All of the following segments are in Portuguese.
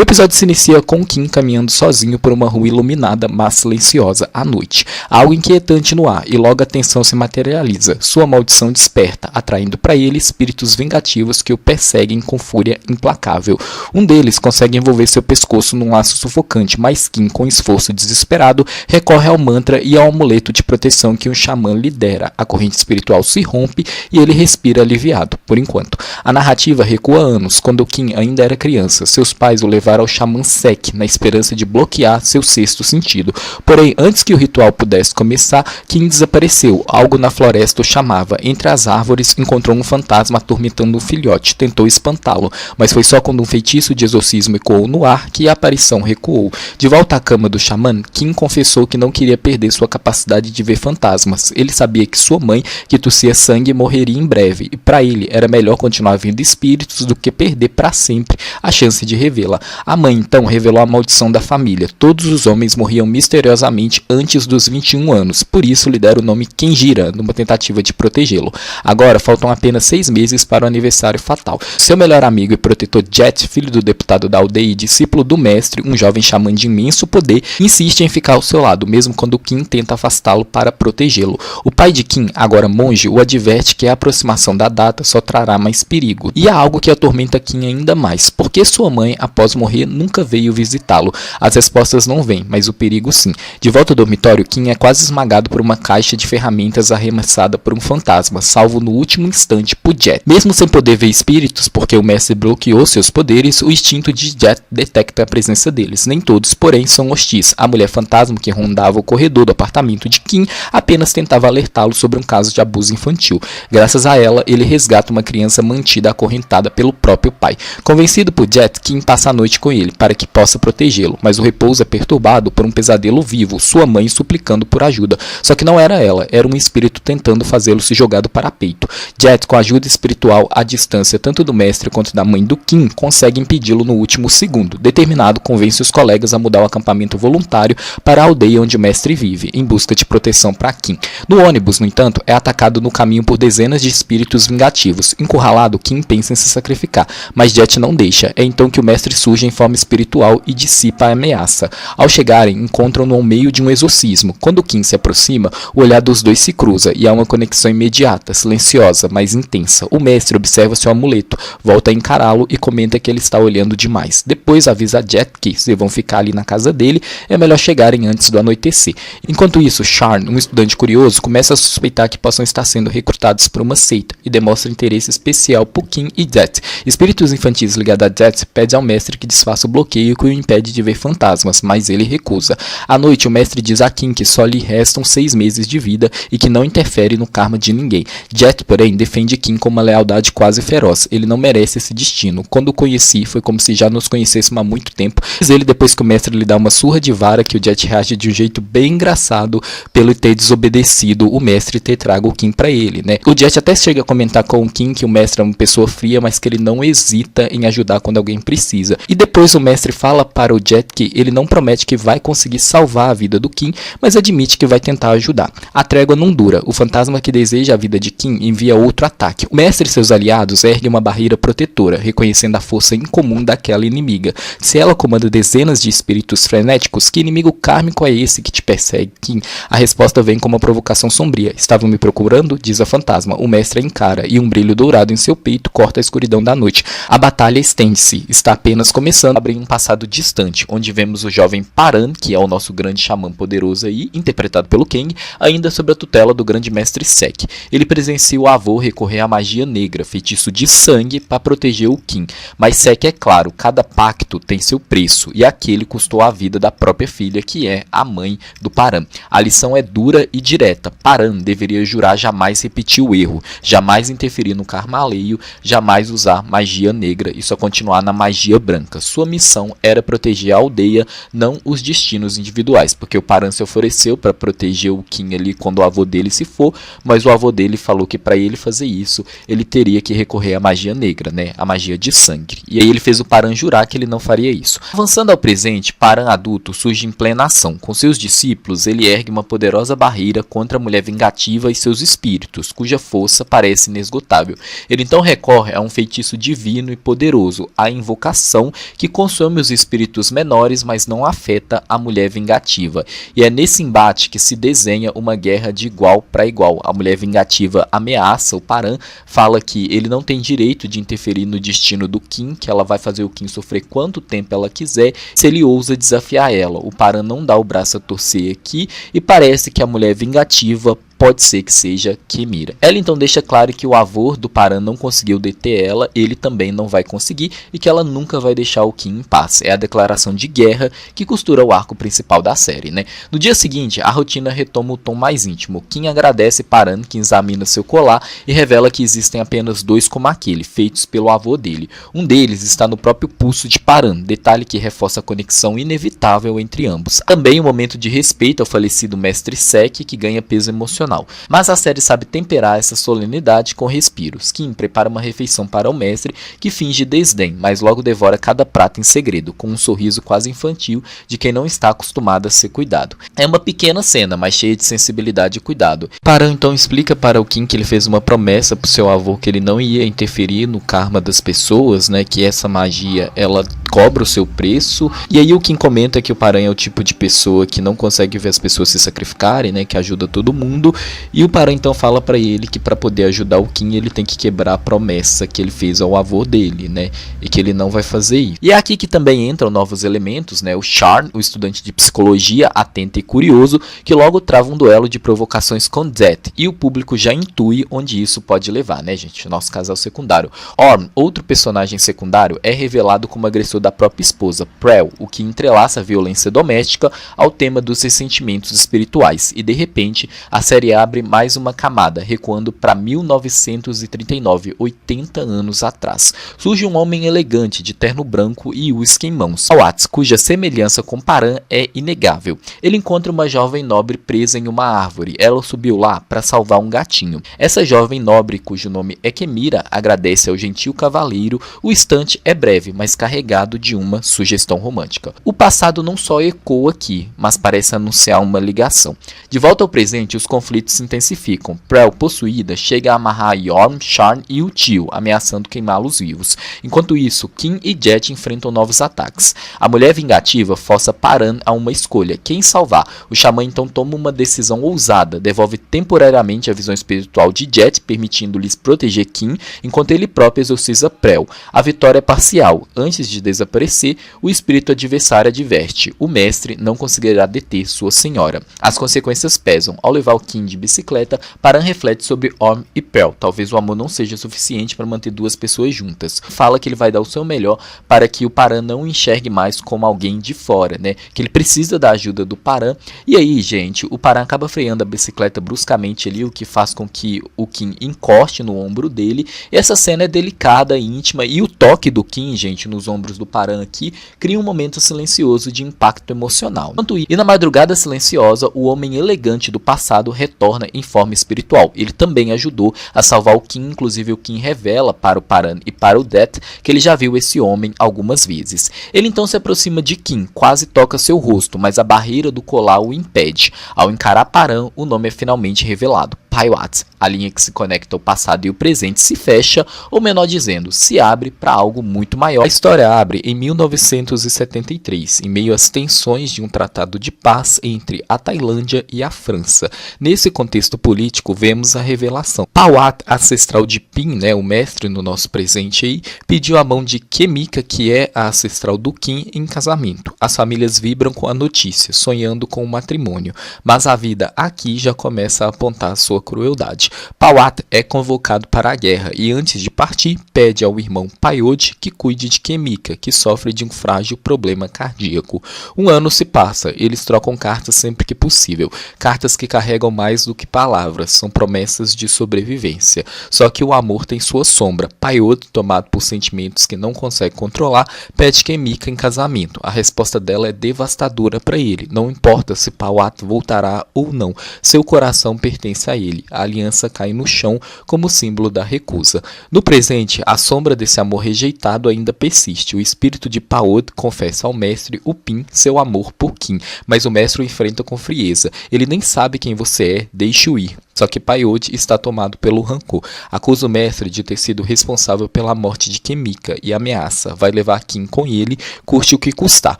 O episódio se inicia com Kim caminhando sozinho por uma rua iluminada, mas silenciosa, à noite. Há algo inquietante no ar e logo a tensão se materializa. Sua maldição desperta, atraindo para ele espíritos vingativos que o perseguem com fúria implacável. Um deles consegue envolver seu pescoço num laço sufocante, mas Kim, com esforço desesperado, recorre ao mantra e ao amuleto de proteção que um xamã lhe dera. A corrente espiritual se rompe e ele respira aliviado, por enquanto. A narrativa recua anos, quando Kim ainda era criança. Seus pais o levaram ao xamã Sek, na esperança de bloquear seu sexto sentido. Porém, antes que o ritual pudesse começar, Kim desapareceu. Algo na floresta o chamava. Entre as árvores, encontrou um fantasma atormentando um filhote. Tentou espantá-lo, mas foi só quando um feitiço de exorcismo ecoou no ar que a aparição recuou. De volta à cama do xamã, Kim confessou que não queria perder sua capacidade de ver fantasmas. Ele sabia que sua mãe, que tossia sangue, morreria em breve, e para ele era melhor continuar vendo espíritos do que perder para sempre a chance de revê-la. A mãe então revelou a maldição da família. Todos os homens morriam misteriosamente antes dos 21 anos, por isso lhe deram o nome Kenjira, numa tentativa de protegê-lo. Agora faltam apenas 6 meses para o aniversário fatal. Seu melhor amigo e protetor Jet, filho do deputado da aldeia e discípulo do mestre, um jovem xamã de imenso poder, insiste em ficar ao seu lado, mesmo quando Kim tenta afastá-lo para protegê-lo. O pai de Kim, agora monge, o adverte que a aproximação da data só trará mais perigo. E há algo que atormenta Kim ainda mais. Por que sua mãe, após morrer, nunca veio visitá-lo? As respostas não vêm, mas o perigo sim. De volta ao dormitório, Kim é quase esmagado por uma caixa de ferramentas arremessada por um fantasma, salvo no último instante por Jet. Mesmo sem poder ver espíritos, porque o mestre bloqueou seus poderes, o instinto de Jet detecta a presença deles. Nem todos, porém, são hostis. A mulher fantasma que rondava o corredor do apartamento de Kim apenas tentava alertá-lo sobre um caso de abuso infantil. Graças a ela, ele resgata uma criança mantida acorrentada pelo próprio pai. Convencido por Jet, Kim passa a noite com ele, para que possa protegê-lo, mas o repouso é perturbado por um pesadelo vivo, sua mãe suplicando por ajuda. Só que não era ela, era um espírito tentando fazê-lo se jogar do parapeito. Jet, com a ajuda espiritual à distância tanto do mestre quanto da mãe do Kim, consegue impedi-lo no último segundo. Determinado, convence os colegas a mudar o acampamento voluntário para a aldeia onde o mestre vive, em busca de proteção para Kim. No ônibus, no entanto, é atacado no caminho por dezenas de espíritos vingativos. Encurralado, Kim pensa em se sacrificar, mas Jet não deixa. É então que o mestre surge em forma espiritual e dissipa a ameaça. Ao chegarem, encontram-no ao meio de um exorcismo. Quando Kim se aproxima, o olhar dos dois se cruza e há uma conexão imediata, silenciosa, mas intensa. O mestre observa seu amuleto, volta a encará-lo e comenta que ele está olhando demais. Depois avisa Jet que, se vão ficar ali na casa dele, é melhor chegarem antes do anoitecer. Enquanto isso, Sharn, um estudante curioso, começa a suspeitar que possam estar sendo recrutados por uma seita e demonstra interesse especial por Kim e Jet. Espíritos infantis ligados a Jet pedem ao mestre que desfaça o bloqueio que o impede de ver fantasmas, mas ele recusa. À noite, o mestre diz a Kim que só lhe restam 6 meses de vida e que não interfere no karma de ninguém. Jet, porém, defende Kim com uma lealdade quase feroz. Ele não merece esse destino. Quando o conheci, foi como se já nos conhecêssemos há muito tempo. Diz ele depois que o mestre lhe dá uma surra de vara que o Jet reage de um jeito bem engraçado pelo ter desobedecido o mestre ter trago o Kim pra ele, né? O Jet até chega a comentar com o Kim que o mestre é uma pessoa fria, mas que ele não hesita em ajudar quando alguém precisa. E depois o mestre fala para o Jet que ele não promete que vai conseguir salvar a vida do Kim, mas admite que vai tentar ajudar. A trégua não dura. O fantasma que deseja a vida de Kim envia outro ataque. O mestre e seus aliados erguem uma barreira protetora, reconhecendo a força incomum daquela inimiga. Se ela comanda dezenas de espíritos frenéticos, que inimigo kármico é esse que te persegue, Kim? A resposta vem com uma provocação sombria. Estavam me procurando? Diz a fantasma. O mestre a encara e um brilho dourado em seu peito corta a escuridão da noite. A batalha estende-se. Está apenas começando a abrir um passado distante, onde vemos o jovem Paran, que é o nosso grande xamã poderoso aí, interpretado pelo Kang, ainda sob a tutela do grande mestre Sek. Ele presencia o avô recorrer à magia negra, feitiço de sangue, para proteger o Kim. Mas Sek é claro, cada pacto tem seu preço, e aquele custou a vida da própria filha, que é a mãe do Paran. A lição é dura e direta. Paran deveria jurar jamais repetir o erro, jamais interferir no karma alheio, jamais usar magia negra e só continuar na magia branca. Sua missão era proteger a aldeia, não os destinos individuais, porque o Paran se ofereceu para proteger o Kim ali quando o avô dele se for, mas o avô dele falou que para ele fazer isso, ele teria que recorrer à magia negra, né? A magia de sangue. E aí ele fez o Paran jurar que ele não faria isso. Avançando ao presente, Paran adulto surge em plena ação. Com seus discípulos, ele ergue uma poderosa barreira contra a mulher vingativa e seus espíritos, cuja força parece inesgotável. Ele então recorre a um feitiço divino e poderoso, a invocação que consome os espíritos menores, mas não afeta a mulher vingativa. E é nesse embate que se desenha uma guerra de igual para igual. A mulher vingativa ameaça o Paran, fala que ele não tem direito de interferir no destino do Kim, que ela vai fazer o Kim sofrer quanto tempo ela quiser, se ele ousa desafiar ela. O Paran não dá o braço a torcer aqui e parece que a mulher vingativa pode ser que seja Kemira. Ela então deixa claro que o avô do Paran não conseguiu deter ela, ele também não vai conseguir e que ela nunca vai deixar o Kim em paz. É a declaração de guerra que costura o arco principal da série, né? No dia seguinte, a rotina retoma o tom mais íntimo. Kim agradece Paran, que examina seu colar e revela que existem apenas 2 como aquele, feitos pelo avô dele. Um deles está no próprio pulso de Paran, detalhe que reforça a conexão inevitável entre ambos. Também um momento de respeito ao falecido mestre Sek, que ganha peso emocional. Mas a série sabe temperar essa solenidade com respiros. Kim prepara uma refeição para o mestre, que finge desdém, mas logo devora cada prato em segredo, com um sorriso quase infantil de quem não está acostumado a ser cuidado. É uma pequena cena, mas cheia de sensibilidade e cuidado. Paran então explica para o Kim que ele fez uma promessa para o seu avô que ele não ia interferir no karma das pessoas, né, que essa magia ela cobra o seu preço. E aí o Kim comenta que o Paran é o tipo de pessoa que não consegue ver as pessoas se sacrificarem, né, que ajuda todo mundo. E o Paran então fala para ele que para poder ajudar o Kim ele tem que quebrar a promessa que ele fez ao avô dele, né, e que ele não vai fazer isso. E é aqui que também entram novos elementos, né, o Sharn, o estudante de psicologia atento e curioso, que logo trava um duelo de provocações com Zed, e o público já intui onde isso pode levar, né, gente, nosso casal secundário. Orm, outro personagem secundário, é revelado como agressor da própria esposa, Prel, o que entrelaça a violência doméstica ao tema dos ressentimentos espirituais, e de repente a série abre mais uma camada, recuando para 1939, 80 anos atrás. Surge um homem elegante de terno branco e uísque em mãos, Pawat, cuja semelhança com Paran é inegável. Ele encontra uma jovem nobre presa em uma árvore. Ela subiu lá para salvar um gatinho. Essa jovem nobre, cujo nome é Kemira, agradece ao gentil cavaleiro. O instante é breve, mas carregado de uma sugestão romântica. O passado não só ecoa aqui, mas parece anunciar uma ligação. De volta ao presente, os conflitos se intensificam. Prel, possuída, chega a amarrar Yorm, Sharn e o tio, ameaçando queimá-los vivos. Enquanto isso, Kim e Jet enfrentam novos ataques. A mulher vingativa força Paran a uma escolha, quem salvar. O xamã então toma uma decisão ousada, devolve temporariamente a visão espiritual de Jet, permitindo-lhes proteger Kim, enquanto ele próprio exorciza Prel. A vitória é parcial. Antes de desaparecer, o espírito adversário adverte: o mestre não conseguirá deter sua senhora. As consequências pesam. Ao levar o Kim de bicicleta, Paran reflete sobre Orm e Prel. Talvez o amor não seja suficiente para manter duas pessoas juntas. Fala que ele vai dar o seu melhor para que o Paran não o enxergue mais como alguém de fora, né? Que ele precisa da ajuda do Paran. E aí, gente, o Paran acaba freando a bicicleta bruscamente ali, o que faz com que o Kim encoste no ombro dele. E essa cena é delicada, íntima, e o toque do Kim, gente, nos ombros do Paran aqui, cria um momento silencioso de impacto emocional. E na madrugada silenciosa, o homem elegante do passado retorna em forma espiritual. Ele também ajudou a salvar o Kim, inclusive o Kim revela para o Paran e para o Det que ele já viu esse homem algumas vezes. Ele então se aproxima de Kim, quase toca seu rosto, mas a barreira do colar o impede. Ao encarar Paran, o nome é finalmente revelado: Pawat. A linha que se conecta ao passado e o presente se fecha, ou menor dizendo, se abre para algo muito maior. A história abre em 1973, em meio às tensões de um tratado de paz entre a Tailândia e a França. Nesse contexto político, vemos a revelação. Pawat, ancestral de Pin, né, o mestre no nosso presente aí, pediu a mão de Kemika, que é a ancestral do Kim, em casamento. As famílias vibram com a notícia, sonhando com o matrimônio, mas a vida aqui já começa a apontar sua crueldade. Pawat é convocado para a guerra e antes de partir pede ao irmão Payod que cuide de Kemika, que sofre de um frágil problema cardíaco. Um ano se passa, eles trocam cartas sempre que possível, cartas que carregam mais do que palavras, são promessas de sobrevivência. Só que o amor tem sua sombra. Payod, tomado por sentimentos que não consegue controlar, pede Kemika em casamento. A resposta dela é devastadora para ele, não importa se Pawat voltará ou não, seu coração pertence a ele. A aliança cai no chão como símbolo da recusa. No presente, a sombra desse amor rejeitado ainda persiste. O espírito de Pawat confessa ao mestre, o Pin, seu amor por Kim, mas o mestre o enfrenta com frieza. Ele nem sabe quem você é, deixe-o ir. Só que Paiode está tomado pelo rancor. Acusa o mestre de ter sido responsável pela morte de Kimika e ameaça. Vai levar Kim com ele, custe o que custar.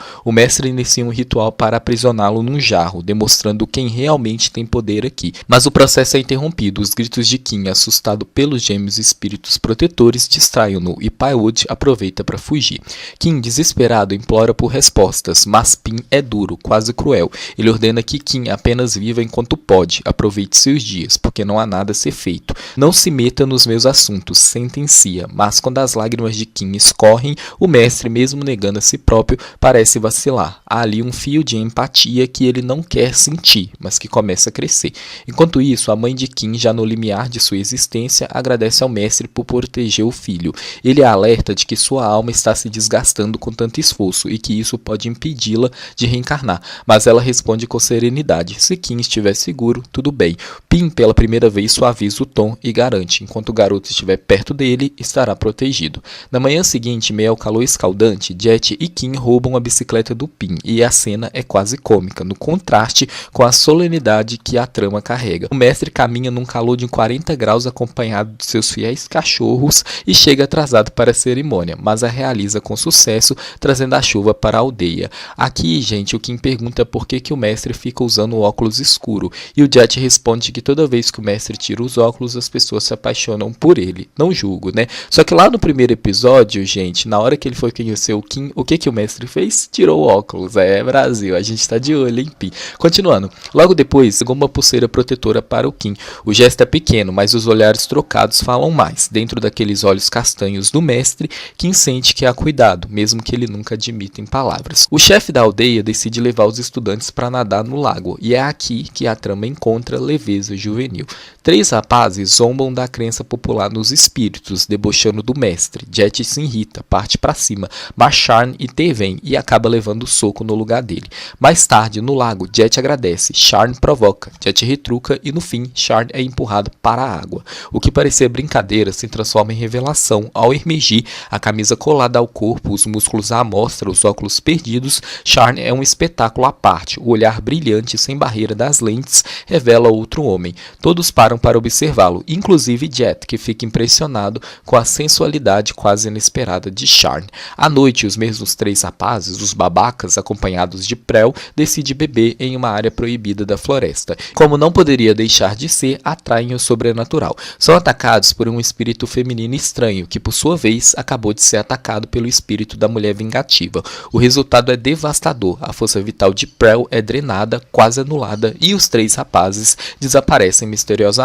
O mestre inicia um ritual para aprisioná-lo num jarro, demonstrando quem realmente tem poder aqui. Mas o processo é interrompido. Os gritos de Kim, assustado pelos gêmeos espíritos protetores, distraem-no e Paiode aproveita para fugir. Kim, desesperado, implora por respostas, mas Pin é duro, quase cruel. Ele ordena que Kim apenas viva enquanto pode, aproveite seus dias, porque não há nada a ser feito. Não se meta nos meus assuntos, sentencia, mas quando as lágrimas de Kim escorrem, o mestre, mesmo negando a si próprio, parece vacilar. Há ali um fio de empatia que ele não quer sentir, mas que começa a crescer. Enquanto isso, a mãe de Kim, já no limiar de sua existência, agradece ao mestre por proteger o filho. Ele a alerta de que sua alma está se desgastando com tanto esforço e que isso pode impedi-la de reencarnar, mas ela responde com serenidade: se Kim estiver seguro, tudo bem. Pin, pela primeira vez, suaviza o tom e garante: enquanto o garoto estiver perto dele, estará protegido. Na manhã seguinte, meio ao calor escaldante, Jet e Kim roubam a bicicleta do Pin, e a cena é quase cômica, no contraste com a solenidade que a trama carrega. O mestre caminha num calor de 40 graus acompanhado de seus fiéis cachorros e chega atrasado para a cerimônia, mas a realiza com sucesso, trazendo a chuva para a aldeia. Aqui, gente, o Kim pergunta por que o mestre fica usando o óculos escuro, e o Jet responde que toda vez que o mestre tira os óculos, as pessoas se apaixonam por ele. Não julgo, né? Só que lá no primeiro episódio, gente, na hora que ele foi conhecer o Kim, o que o mestre fez? Tirou o óculos. É, Brasil, a gente tá de olho, hein, Pi? Continuando. Logo depois, chegou uma pulseira protetora para o Kim. O gesto é pequeno, mas os olhares trocados falam mais. Dentro daqueles olhos castanhos do mestre, Kim sente que há cuidado, mesmo que ele nunca admita em palavras. O chefe da aldeia decide levar os estudantes para nadar no lago, e é aqui que a trama encontra leveza juvenil. 3 rapazes zombam da crença popular nos espíritos, debochando do mestre. Jet se irrita, parte para cima, mas Sharn intervém e acaba levando o soco no lugar dele. Mais tarde, no lago, Jet agradece, Sharn provoca, Jet retruca e no fim, Sharn é empurrado para a água. O que parecia brincadeira se transforma em revelação ao emergir, a camisa colada ao corpo, os músculos à mostra, os óculos perdidos. Sharn é um espetáculo à parte, o olhar brilhante sem barreira das lentes revela outro homem. Todos param para observá-lo, inclusive Jet, que fica impressionado com a sensualidade quase inesperada de Sharn. À noite, os mesmos 3 rapazes, os babacas, acompanhados de Prel, decidem beber em uma área proibida da floresta. Como não poderia deixar de ser, atraem o sobrenatural. São atacados por um espírito feminino estranho, que por sua vez acabou de ser atacado pelo espírito da mulher vingativa. O resultado é devastador, a força vital de Prel é drenada, quase anulada, e os 3 rapazes desaparecem misteriosamente.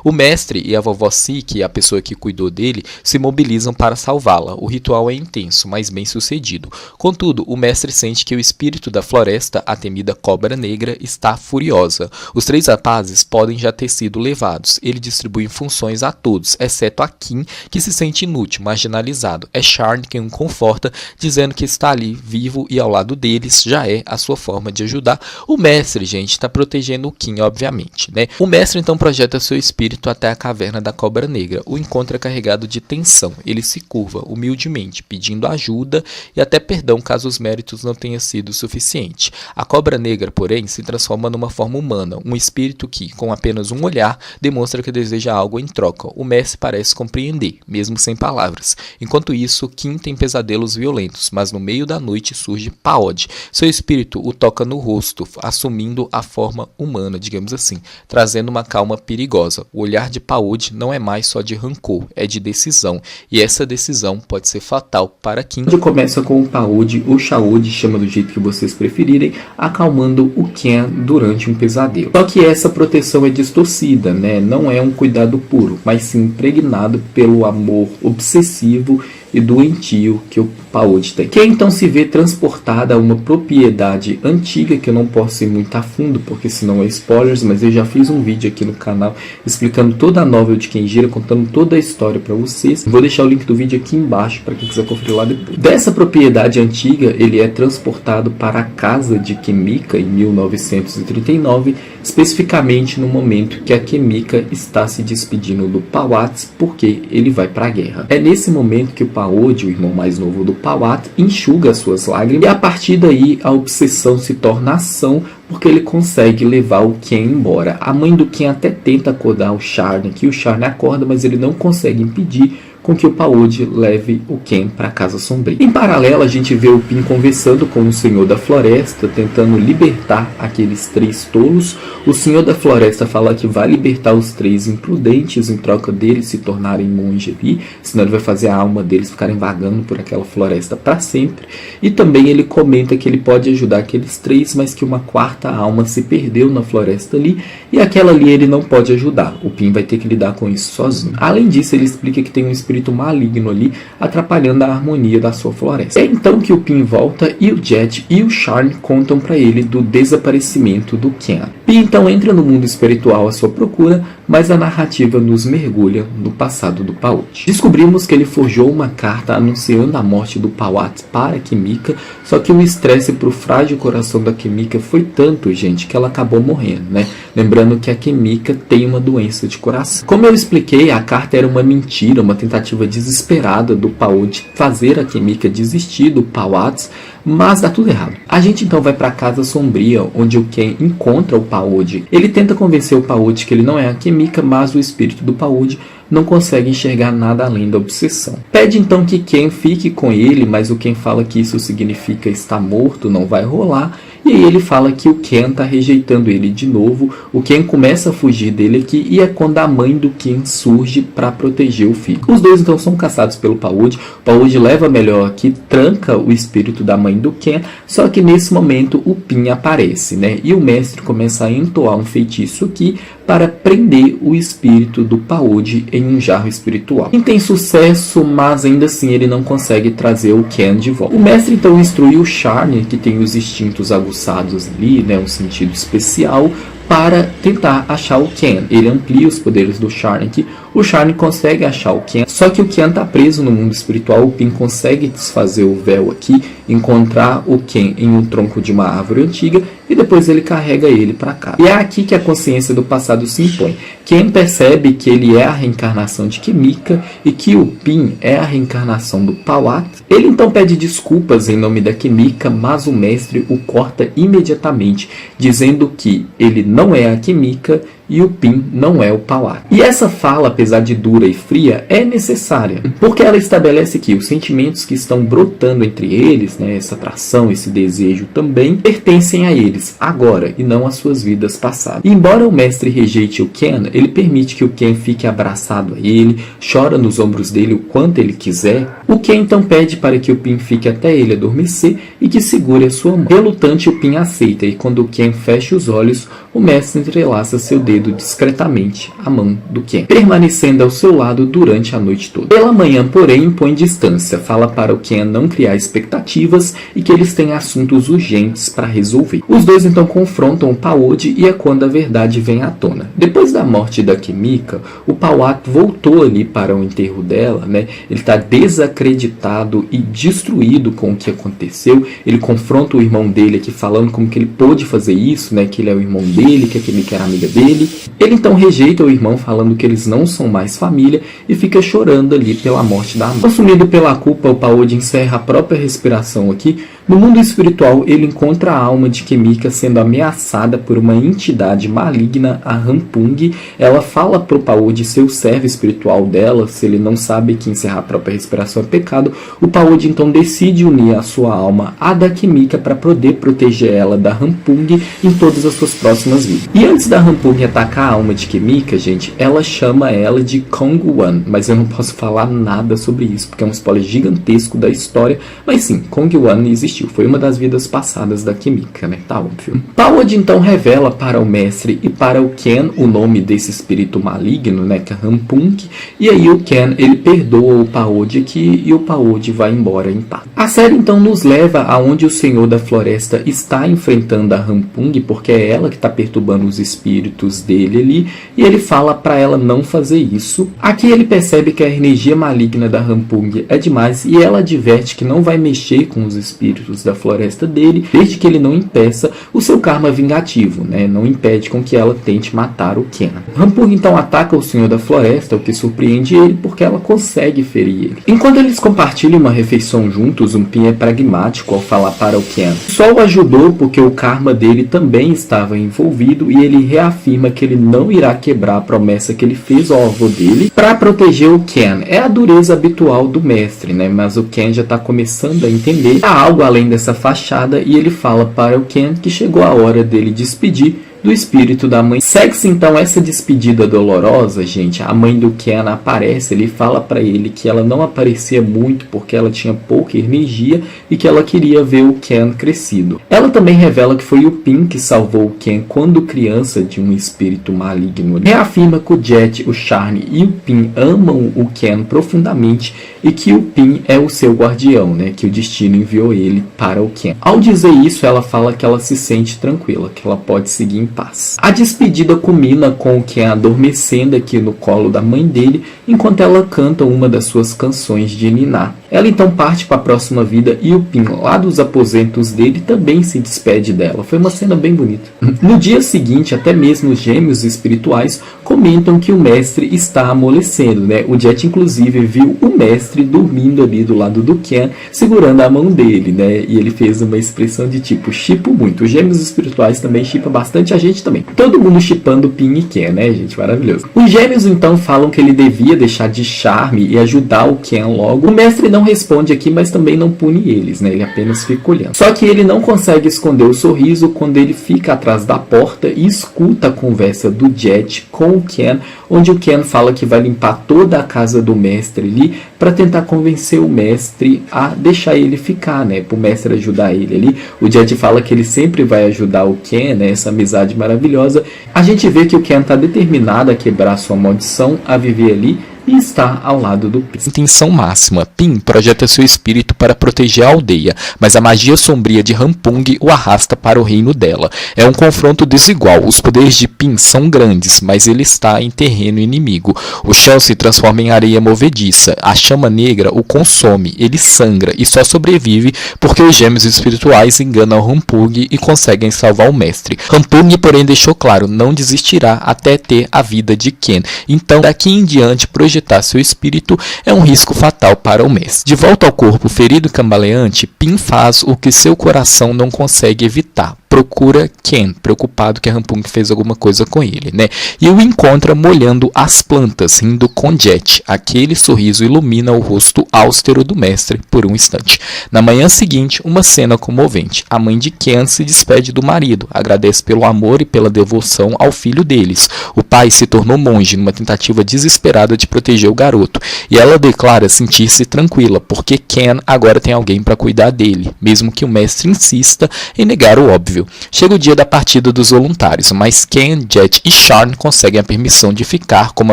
O mestre e a vovó Siki, a pessoa que cuidou dele, se mobilizam para salvá-la. O ritual é intenso, mas bem sucedido. Contudo, o mestre sente que o espírito da floresta, a temida cobra negra, está furiosa. Os 3 rapazes podem já ter sido levados. Ele distribui funções a todos, exceto a Kim, que se sente inútil, marginalizado. É Sharn quem o conforta, dizendo que está ali, vivo e ao lado deles, já é a sua forma de ajudar. O mestre, gente, está protegendo o Kim, obviamente, né? O mestre então projeta seu espírito até a caverna da cobra negra. O encontro é carregado de tensão. Ele se curva humildemente, pedindo ajuda e até perdão caso os méritos não tenham sido suficiente. A cobra negra, porém, se transforma numa forma humana, um espírito que, com apenas um olhar, demonstra que deseja algo em troca. O mestre parece compreender, mesmo sem palavras. Enquanto isso, Kim tem pesadelos violentos, mas no meio da noite surge Paiode. Seu espírito o toca no rosto, assumindo a forma humana, digamos assim, trazendo uma calma perigosa. O olhar de Paiode não é mais só de rancor, é de decisão, e essa decisão pode ser fatal para Kim. Começa com o Paiode ou Chaode, chama do jeito que vocês preferirem, acalmando o Ken durante um pesadelo. Só que essa proteção é distorcida, né? Não é um cuidado puro, mas sim impregnado pelo amor obsessivo e doentio que o Paiode tem. Que então se vê transportada a uma propriedade antiga, que eu não posso ir muito a fundo, porque senão é spoilers, mas eu já fiz um vídeo aqui no canal explicando toda a novel de Kenjira, contando toda a história para vocês. Vou deixar o link do vídeo aqui embaixo para quem quiser conferir lá depois. Dessa propriedade antiga, ele é transportado para a casa de Kimika em 1939, especificamente no momento que a Kimika está se despedindo do Pawatz, porque ele vai para a guerra. É nesse momento que o Paod, o irmão mais novo do Pawat, enxuga suas lágrimas e a partir daí a obsessão se torna ação, porque ele consegue levar o Ken embora. A mãe do Ken até tenta acordar o Sharn, que o Sharn acorda, mas ele não consegue impedir com que o Paod leve o Ken para a Casa Sombria. Em paralelo, a gente vê o Pin conversando com o Senhor da Floresta, tentando libertar aqueles 3 tolos. O Senhor da Floresta fala que vai libertar os 3 imprudentes em troca deles se tornarem monge ali, senão ele vai fazer a alma deles ficarem vagando por aquela floresta para sempre. E também ele comenta que ele pode ajudar aqueles 3, mas que uma 4ª alma se perdeu na floresta ali, e aquela ali ele não pode ajudar. O Pin vai ter que lidar com isso sozinho. Além disso, ele explica que tem um espírito maligno ali, atrapalhando a harmonia da sua floresta. É então que o Pin volta e o Jet e o Sharn contam para ele do desaparecimento do Ken. Pin então entra no mundo espiritual à sua procura, mas a narrativa nos mergulha no passado do Paod. Descobrimos que ele forjou uma carta anunciando a morte do Pawat para Kimika, só que o estresse pro frágil coração da Kimika foi tanto, gente, que ela acabou morrendo, né? Lembrando que a Kimika tem uma doença de coração. Como eu expliquei, a carta era uma mentira, uma tentativa desesperada do Paod fazer a Kimika desistir do Pawat, mas dá tudo errado. A gente então vai para a Casa Sombria, onde o Ken encontra o Paod. Ele tenta convencer o Paod que ele não é a Kimika, mas o espírito do Paod não consegue enxergar nada além da obsessão. Pede então que Ken fique com ele, mas o Ken fala que isso significa estar morto, não vai rolar. E aí ele fala que o Ken está rejeitando ele de novo. O Ken começa a fugir dele aqui e é quando a mãe do Ken surge para proteger o filho. Os dois então são caçados pelo Paod. O Paod leva melhor aqui, tranca o espírito da mãe do Ken, só que nesse momento o Pin aparece, né? E o mestre começa a entoar um feitiço aqui para prender o espírito do Paod em um jarro espiritual. E tem sucesso, mas ainda assim ele não consegue trazer o Ken de volta. O mestre então instrui o Sharn, que tem os instintos aguçados ali, né, um sentido especial, para tentar achar o Ken. Ele amplia os poderes do Sharn aqui. O Sharn consegue achar o Ken, só que o Ken está preso no mundo espiritual. O Pin consegue desfazer o véu aqui, encontrar o Ken em um tronco de uma árvore antiga e depois ele carrega ele para cá. E é aqui que a consciência do passado se impõe. Ken percebe que ele é a reencarnação de Kimika e que o Pin é a reencarnação do Pawat. Ele então pede desculpas em nome da Kimika, mas o mestre o corta imediatamente, dizendo que ele não é a Kimika e o Pin não é o Pawat. E essa fala, apesar de dura e fria, é necessária, porque ela estabelece que os sentimentos que estão brotando entre eles, né, essa atração, esse desejo também, pertencem a eles agora e não às suas vidas passadas. E embora o mestre rejeite o Ken, ele permite que o Ken fique abraçado a ele, chora nos ombros dele o quanto ele quiser. O Ken então pede para que o Pin fique até ele adormecer e que segure a sua mão. Relutante, o Pin aceita, e quando o Ken fecha os olhos, o mestre entrelaça seu dedo discretamente a mão do Ken, permanecendo ao seu lado durante a noite toda. Pela manhã, porém, impõe distância, fala para o Ken não criar expectativas e que eles têm assuntos urgentes para resolver. Os dois então confrontam o Paod e é quando a verdade vem à tona. Depois da morte da Kimika, o Pawat voltou ali para o enterro dela, né? Ele está desacreditado e destruído com o que aconteceu. Ele confronta o irmão dele aqui, falando como que ele pôde fazer isso, né? Que ele é o irmão dele, que a Kimika era amiga dele. Ele então rejeita o irmão, falando que eles não são mais família, e fica chorando ali pela morte da mãe. Consumido pela culpa, o Paod encerra a própria respiração aqui. No mundo espiritual, ele encontra a alma de Kimika sendo ameaçada por uma entidade maligna, a Rampung. Ela fala pro Paod ser o servo espiritual dela, se ele não sabe que encerrar a própria respiração é pecado. O Paod então decide unir a sua alma à da Kimika para poder proteger ela da Rampung em todas as suas próximas vidas. E antes da Rampung atacar a alma de Kimika, gente, ela chama ela de Kong-wan, mas eu não posso falar nada sobre isso, porque é um spoiler gigantesco da história. Mas sim, Kong-wan existiu. Foi uma das vidas passadas da Kimika, né? Tá óbvio. Paod então revela para o mestre e para o Ken o nome desse espírito maligno, né? Que é Rampung. E aí o Ken, ele perdoa o Paod aqui e o Paod vai embora em paz. A série então nos leva aonde o Senhor da Floresta está enfrentando a Rampung, porque é ela que está perturbando os espíritos dele ali, e ele fala para ela não fazer isso. Aqui ele percebe que a energia maligna da Rampung é demais e ela adverte que não vai mexer com os espíritos espíritos da floresta dele, desde que ele não impeça o seu karma vingativo, né? Não impede com que ela tente matar o Ken. Rampung então ataca o Senhor da Floresta, o que surpreende ele porque ela consegue ferir ele. Enquanto eles compartilham uma refeição juntos, um Pin é pragmático ao falar para o Ken. Só o ajudou porque o karma dele também estava envolvido e ele reafirma que ele não irá quebrar a promessa que ele fez ao avô dele para proteger o Ken. É a dureza habitual do mestre, né? Mas o Ken já está começando a entender há algo além dessa fachada e ele fala para o Ken que chegou a hora dele despedir do espírito da mãe. Segue-se então essa despedida dolorosa, gente. A mãe do Ken aparece, ele fala para ele que ela não aparecia muito porque ela tinha pouca energia e que ela queria ver o Ken crescido. Ela também revela que foi o Pin que salvou o Ken quando criança de um espírito maligno. Reafirma que o Jet, o Charne e o Pin amam o Ken profundamente e que o Pin é o seu guardião, né? Que o destino enviou ele para o Ken. Ao dizer isso, ela fala que ela se sente tranquila, que ela pode seguir em paz. A despedida culmina com o Ken adormecendo aqui no colo da mãe dele, enquanto ela canta uma das suas canções de ninar. Ela então parte para a próxima vida e o Pin, lá dos aposentos dele, também se despede dela. Foi uma cena bem bonita. No dia seguinte, até mesmo os gêmeos espirituais comentam que o mestre está amolecendo, né? O Jet, inclusive, viu o mestre dormindo ali do lado do Ken, segurando a mão dele, né? E ele fez uma expressão de tipo, shippo muito. Os gêmeos espirituais também shippam bastante, a gente também. Todo mundo shippando Pin e Ken, né, gente? Maravilhoso. Os gêmeos, então, falam que ele devia deixar de charme e ajudar o Ken logo. O mestre não responde aqui, mas também não pune eles, né? Ele apenas fica olhando. Só que ele não consegue esconder o sorriso quando ele fica atrás da porta e escuta a conversa do Jet com o Ken, onde o Ken fala que vai limpar toda a casa do mestre ali para tentar convencer o mestre a deixar ele ficar, né? Para o mestre ajudar ele ali. O Jet fala que ele sempre vai ajudar o Ken, né? Essa amizade maravilhosa. A gente vê que o Ken está determinado a quebrar sua maldição, a viver ali e está ao lado do Pin. Intenção máxima. Pin projeta seu espírito para proteger a aldeia, mas a magia sombria de Rampung o arrasta para o reino dela. É um confronto desigual. Os poderes de Pin são grandes, mas ele está em terreno inimigo. O chão se transforma em areia movediça. A chama negra o consome. Ele sangra e só sobrevive porque os gêmeos espirituais enganam Rampung e conseguem salvar o mestre. Rampung, porém, deixou claro, não desistirá até ter a vida de Ken. Então, daqui em diante, projetar seu espírito é um risco fatal para o mestre. De volta ao corpo ferido e cambaleante, Pin faz o que seu coração não consegue evitar. Procura Ken, preocupado que a Rampung fez alguma coisa com ele, né? E o encontra molhando as plantas, rindo com Jet. Aquele sorriso ilumina o rosto austero do mestre por um instante. Na manhã seguinte, uma cena comovente. A mãe de Ken se despede do marido, agradece pelo amor e pela devoção ao filho deles. O pai se tornou monge numa tentativa desesperada de proteger o garoto, e ela declara sentir-se tranquila, porque Ken agora tem alguém para cuidar dele, mesmo que o mestre insista em negar o óbvio. Chega o dia da partida dos voluntários, mas Ken, Jet e Charne conseguem a permissão de ficar como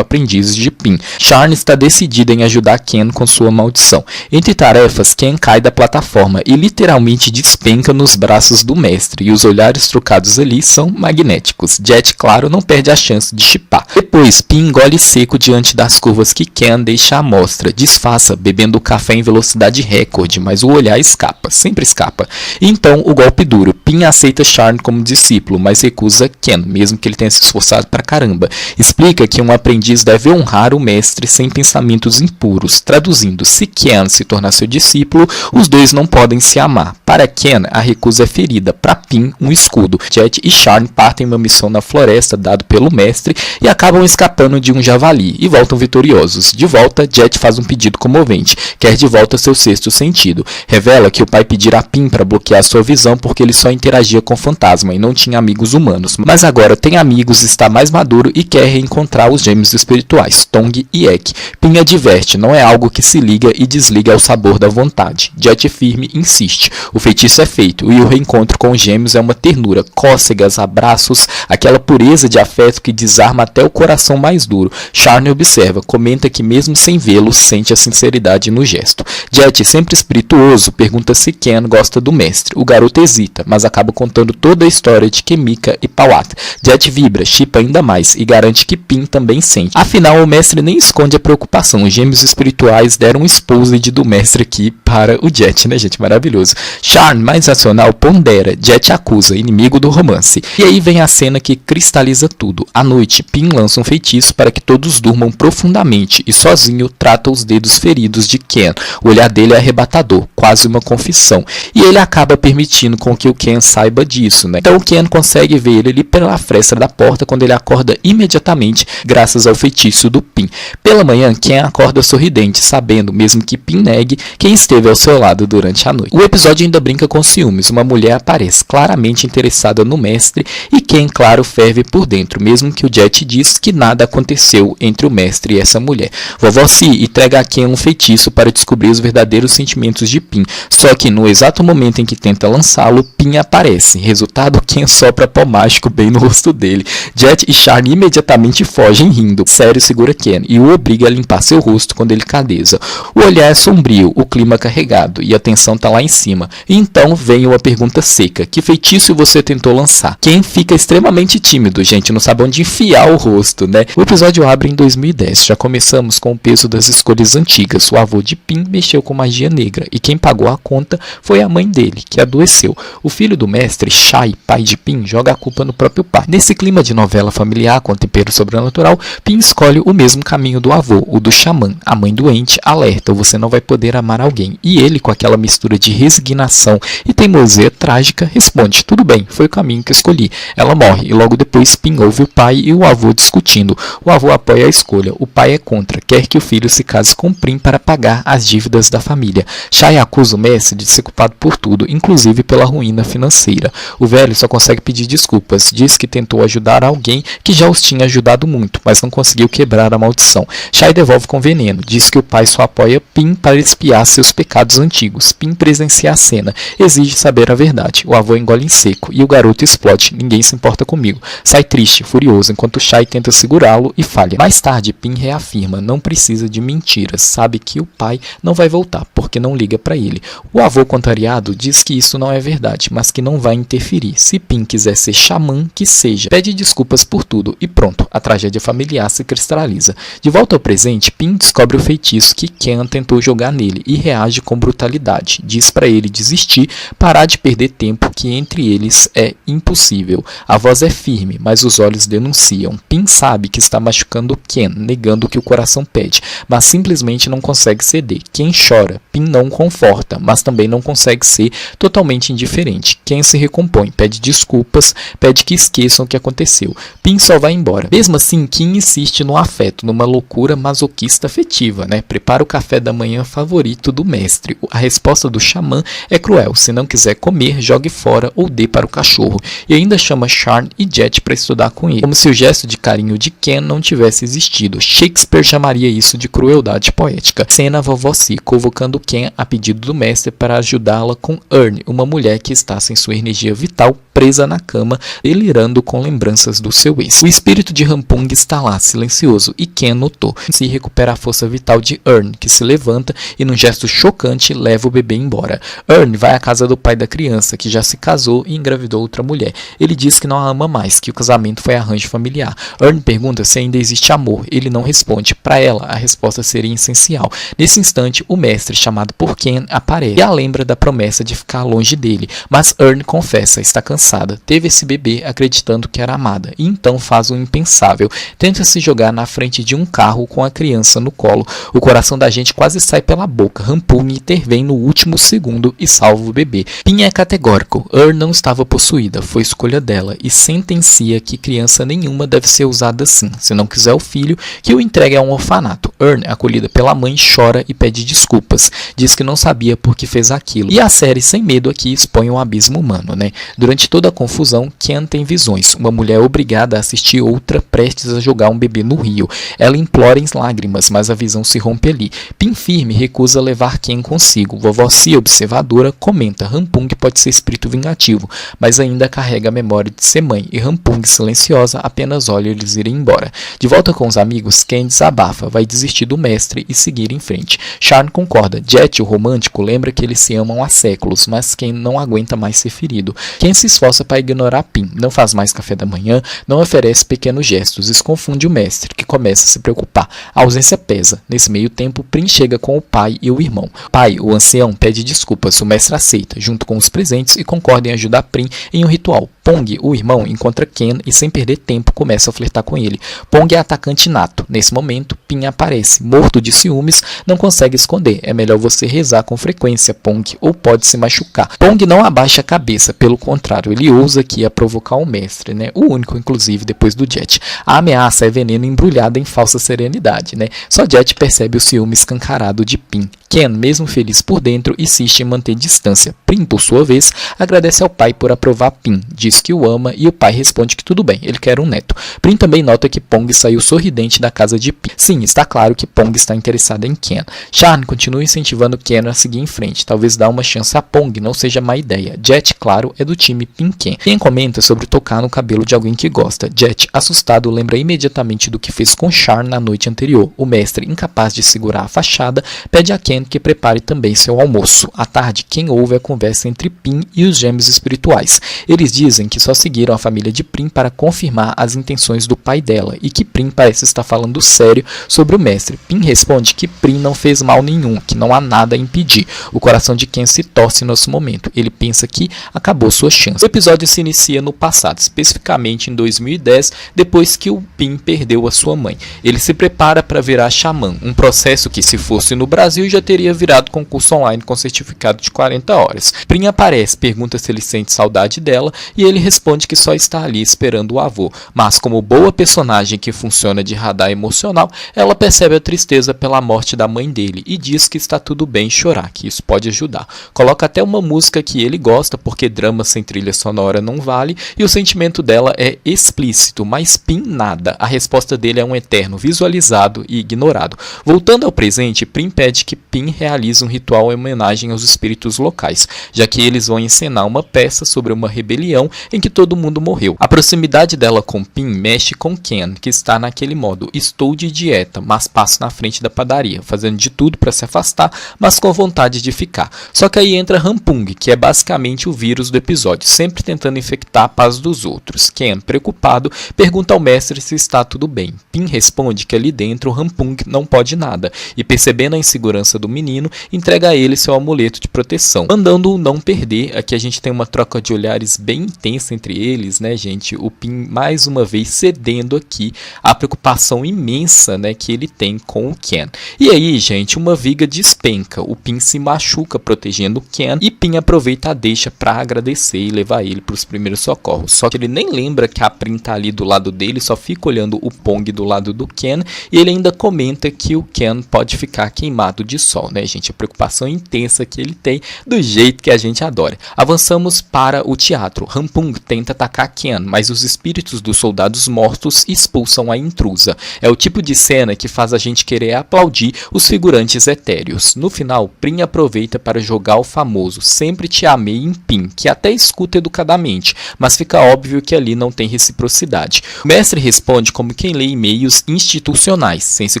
aprendizes de Pin. Charne está decidida em ajudar Ken com sua maldição. Entre tarefas, Ken cai da plataforma e literalmente despenca nos braços do mestre, e os olhares trocados ali são magnéticos. Jet, claro, não perde a chance de shippar. Depois, Pin engole seco diante das curvas que Ken deixa à mostra, disfarça, bebendo o café em velocidade recorde, mas o olhar escapa, sempre escapa. E então, o golpe duro. Pin aceita Charne como discípulo, mas recusa Ken, mesmo que ele tenha se esforçado pra caramba. Explica que um aprendiz deve honrar o mestre sem pensamentos impuros. Traduzindo, se Ken se tornar seu discípulo, os dois não podem se amar. Para Ken, a recusa é ferida, para Pin, um escudo. Jet e Charne partem uma missão na floresta dado pelo mestre e acabam escapando de um javali e voltam vitoriosos. De volta, Jet faz um pedido comovente, quer de volta seu sexto sentido. Revela que o pai pedirá a Pin para bloquear sua visão porque ele só interagia com fantasma e não tinha amigos humanos, mas agora tem amigos, está mais maduro e quer reencontrar os gêmeos espirituais, Tong e Ek. Pin adverte, não é algo que se liga e desliga ao sabor da vontade. Jet firme insiste, o feitiço é feito e o reencontro com os gêmeos é uma ternura, cócegas, abraços, aquela pureza de afeto que desarma até o coração mais duro. Charne observa, comenta que mesmo sem vê-los, sente a sinceridade no gesto. Jet, sempre espirituoso, pergunta se Ken gosta do mestre. O garoto hesita, mas acaba contando toda a história de Kemika e Pawat. Jet vibra, shippa ainda mais e garante que Pin também sente. Afinal, o mestre nem esconde a preocupação. Os gêmeos espirituais deram um exposed do mestre aqui para o Jet, né, gente? Maravilhoso. Charn, mais racional, pondera. Jet acusa, inimigo do romance. E aí vem a cena que cristaliza tudo. À noite, Pin lança um feitiço para que todos durmam profundamente e sozinho trata os dedos feridos de Ken. O olhar dele é arrebatador, quase uma confissão. E ele acaba permitindo com que o Ken saiba disso, né? Então o Ken consegue ver ele ali pela fresta da porta quando ele acorda imediatamente, graças ao feitiço do Pin. Pela manhã, Ken acorda sorridente, sabendo, mesmo que Pin negue, quem esteve ao seu lado durante a noite. O episódio ainda brinca com ciúmes. Uma mulher aparece claramente interessada no mestre e Ken, claro, ferve por dentro, mesmo que o Jet diz que nada aconteceu entre o mestre e essa mulher. Vovó Si entrega a Ken um feitiço para descobrir os verdadeiros sentimentos de Pin, só que no exato momento em que tenta lançá-lo, Pin aparece. Resultado, Ken sopra pó mágico bem no rosto dele. Jet e Charn imediatamente fogem rindo. Sério segura Ken e o obriga a limpar seu rosto com delicadeza. O olhar é sombrio, o clima carregado e a tensão tá lá em cima. E então vem uma pergunta seca: que feitiço você tentou lançar? Ken fica extremamente tímido, gente, não sabe onde enfiar o rosto, né? O episódio abre em 2010, já começamos com o peso das escolhas antigas. O avô de Pin mexeu com magia negra e quem pagou a conta foi a mãe dele, que adoeceu. O filho do mestre, Shai, pai de Pin, joga a culpa no próprio pai. Nesse clima de novela familiar com tempero sobrenatural, Pin escolhe o mesmo caminho do avô, o do xamã. A mãe doente alerta: você não vai poder amar alguém. E ele, com aquela mistura de resignação e teimosia trágica, responde: tudo bem, foi o caminho que escolhi. Ela morre e logo depois Pin ouve o pai e o avô discutindo. O avô apoia a escolha, o pai é contra, quer que o filho se case com Pin para pagar as dívidas da família. Shai acusa o mestre de ser culpado por tudo, inclusive pela ruína financeira. O velho só consegue pedir desculpas, diz que tentou ajudar alguém que já os tinha ajudado muito, mas não conseguiu quebrar a maldição. Shai devolve com veneno, diz que o pai só apoia Pin para expiar seus pecados antigos. Pin presencia a cena, exige saber a verdade. O avô engole em seco e o garoto explode: ninguém se importa comigo. Sai triste, furioso, enquanto Shai tenta segurá-lo e falha. Mais tarde, Pin reafirma: não precisa de mentiras, sabe que o pai não vai voltar porque não liga para ele. O avô contrariado diz que isso não é verdade, mas que não vai interferir. Se Pin quiser ser xamã, que seja. Pede desculpas por tudo e pronto, a tragédia familiar se cristaliza. De volta ao presente, Pin descobre o feitiço que Ken tentou jogar nele e reage com brutalidade. Diz para ele desistir, parar de perder tempo, que entre eles é impossível. A voz é firme, mas os olhos denunciam. Pin sabe que está machucando Ken, negando o que o coração pede, mas simplesmente não consegue ceder. Ken chora, Pin não conforta, mas também não consegue ser totalmente indiferente. Ken se recompõe, pede desculpas, pede que esqueçam o que aconteceu. Pin só vai embora. Mesmo assim, Kim insiste no afeto, numa loucura masoquista afetiva, né? Prepara o café da manhã favorito do mestre. A resposta do xamã é cruel: se não quiser comer, jogue fora ou dê para o cachorro. E ainda chama Charn e Jet para estudar com ele, como se o gesto de carinho de Ken não tivesse existido. Shakespeare chamaria isso de crueldade poética. Cena: vovó Si convocando Ken a pedido do mestre para ajudá-la com Earn, uma mulher que está sem sua energia vital, presa na cama, delirando com lembranças do seu ex. O espírito de Rampung está lá, silencioso, e Ken notou. Se recupera a força vital de Earn, que se levanta e, num gesto chocante, leva o bebê embora. Earn vai à casa do pai da criança, que já se casou e engravidou outra mulher. Ele diz que não a ama mais, que o casamento foi arranjo familiar. Earn pergunta se ainda existe amor. Ele não responde. Para ela, a resposta seria essencial. Nesse instante, o mestre, chamado por Ken, aparece e a lembra da promessa de ficar longe dele. Mas Earn confessa, está cansada. Teve esse bebê acreditando que era amada, e então faz o impensável. Tenta se jogar na frente de um carro com a criança no colo. O coração da gente quase sai pela boca. Rampung intervém no último segundo e salva o bebê. Pin é categórico. Earn não estava possuída, foi escolha dela, e sentencia que criança nenhuma deve ser usada assim. Se não quiser o filho, que o entregue a um orfanato. Earn, acolhida pela mãe, chora e pede desculpas. Diz que não sabia por que fez aquilo. E a série, sem medo aqui, expõe um abismo humano, né? Durante toda a confusão, Ken tem visões. Uma mulher obrigada a assistir outra prestes a jogar um bebê no rio. Ela implora em lágrimas, mas a visão se rompe ali. Pin firme recusa levar Ken consigo. Vovó Si, observadora, comenta: Rampung pode ser espírito vingativo, mas ainda carrega a memória de ser mãe. E Rampung, silenciosa, apenas olha eles irem embora. De volta com os amigos, Ken desabafa, vai desistir do mestre e seguir em frente. Charn concorda. Jet, o romântico, lembra que eles se amam há séculos, mas Ken não aguenta mais ser ferido. Ken se esforça para ignorar Pin, não faz mais café da manhã, não oferece pequenos gestos, isso confunde o mestre, que começa a se preocupar. A ausência pesa. Nesse meio tempo, Pin chega com o pai e o irmão. Pai, o ancião, pede desculpas. O mestre aceita, junto com os presentes, e concorda em ajudar Prim em um ritual. Pong, o irmão, encontra Ken e, sem perder tempo, começa a flertar com ele. Pong é atacante nato. Nesse momento, Pim aparece, morto de ciúmes, não consegue esconder. É melhor você rezar com frequência, Pong, ou pode se machucar. Pong não abaixa a cabeça, pelo contrário, ele ousa aqui a provocar o mestre, né? O único, inclusive, depois do Jet. A ameaça é veneno embrulhado em falsa serenidade, né? Só Jet percebe o ciúme escancarado de Pim. Ken, mesmo feliz por dentro, insiste em manter distância. Prim, por sua vez, agradece ao pai por aprovar Pim, diz que o ama e o pai responde que tudo bem, ele quer um neto. Prim também nota que Pong saiu sorridente da casa de Pim. Sim, está claro que Pong está interessado em Ken. Charn continua incentivando Ken a seguir em frente, talvez dar uma chance a Pong não seja má ideia. Jet, claro, é do time Pim-Ken. Ken comenta sobre tocar no cabelo de alguém que gosta. Jet, assustado, lembra imediatamente do que fez com Charn na noite anterior. O mestre, incapaz de segurar a fachada, pede a Ken que prepare também seu almoço. À tarde, Ken ouve a conversa entre Pim e os gêmeos espirituais. Eles dizem que só seguiram a família de Prim para confirmar as intenções do pai dela e que Prim parece estar falando sério sobre o mestre. Pim responde que Prim não fez mal nenhum, que não há nada a impedir. O coração de Ken se torce nesse momento. Ele pensa que acabou sua chance. O episódio se inicia no passado, especificamente em 2010, depois que o Pim perdeu a sua mãe. Ele se prepara para virar xamã, um processo que, se fosse no Brasil, já teria virado concurso online com certificado de 40 horas. Prim aparece, pergunta se ele sente saudade dela e ele responde que só está ali esperando o avô. Mas, como boa personagem que funciona de radar emocional, ela percebe a tristeza pela morte da mãe dele e diz que está tudo bem chorar, que isso pode ajudar. Coloca até uma música que ele gosta, porque drama sem trilha sonora não vale, e o sentimento dela é explícito, mas Pim nada. A resposta dele é um eterno visualizado e ignorado. Voltando ao presente, Prim pede que Pim realize um ritual em homenagem aos espíritos locais, já que eles vão encenar uma peça sobre uma rebelião em que todo mundo morreu. A proximidade dela com Pim mexe com Ken, que está naquele modo: estou de dieta, mas passo na frente da padaria, fazendo de tudo para se afastar, mas com vontade de ficar. Só que aí entra Rampung, que é basicamente o vírus do episódio, sempre tentando infectar a paz dos outros. Ken, preocupado, pergunta ao mestre se está tudo bem. Pim responde que ali dentro Rampung não pode nada, e percebendo a insegurança do menino, entrega a ele seu amuleto de proteção, mandando-o não perder. Aqui a gente tem uma troca de olhares bem intensa entre eles, né, gente? O Pim mais uma vez cedendo aqui a preocupação imensa, né, que ele tem com o Ken. E aí, gente, uma viga despenca. O Pim se machuca protegendo o Ken e Pim aproveita a deixa para agradecer e levar ele para os primeiros socorros. Só que ele nem lembra que a Prim tá ali do lado dele, só fica olhando o Pong do lado do Ken, e ele ainda comenta que o Ken pode ficar queimado de sol, né, gente? A preocupação intensa que ele tem, do jeito que a gente adora. Avançamos para o teatro. Rampung tenta atacar Ken, mas os espíritos dos soldados mortos expulsam a intrusa. É o tipo de cena que faz a gente querer aplaudir os figurantes etéreos. No final, Prim aproveita para jogar o famoso "sempre te amei" em Pim, que até escuta educadamente, mas fica óbvio que ali não tem reciprocidade. O mestre responde como quem lê e-mails institucionais, sem se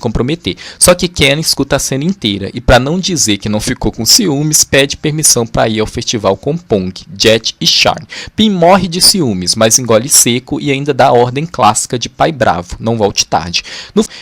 comprometer. Só que Ken escuta a cena inteira e, para não dizer que não ficou com ciúmes, pede permissão para ir ao festival com Pong, Jet e Charn. Pim morre de ciúmes, mas engole seco e ainda dá a ordem clássica de pai bravo: não volte tarde.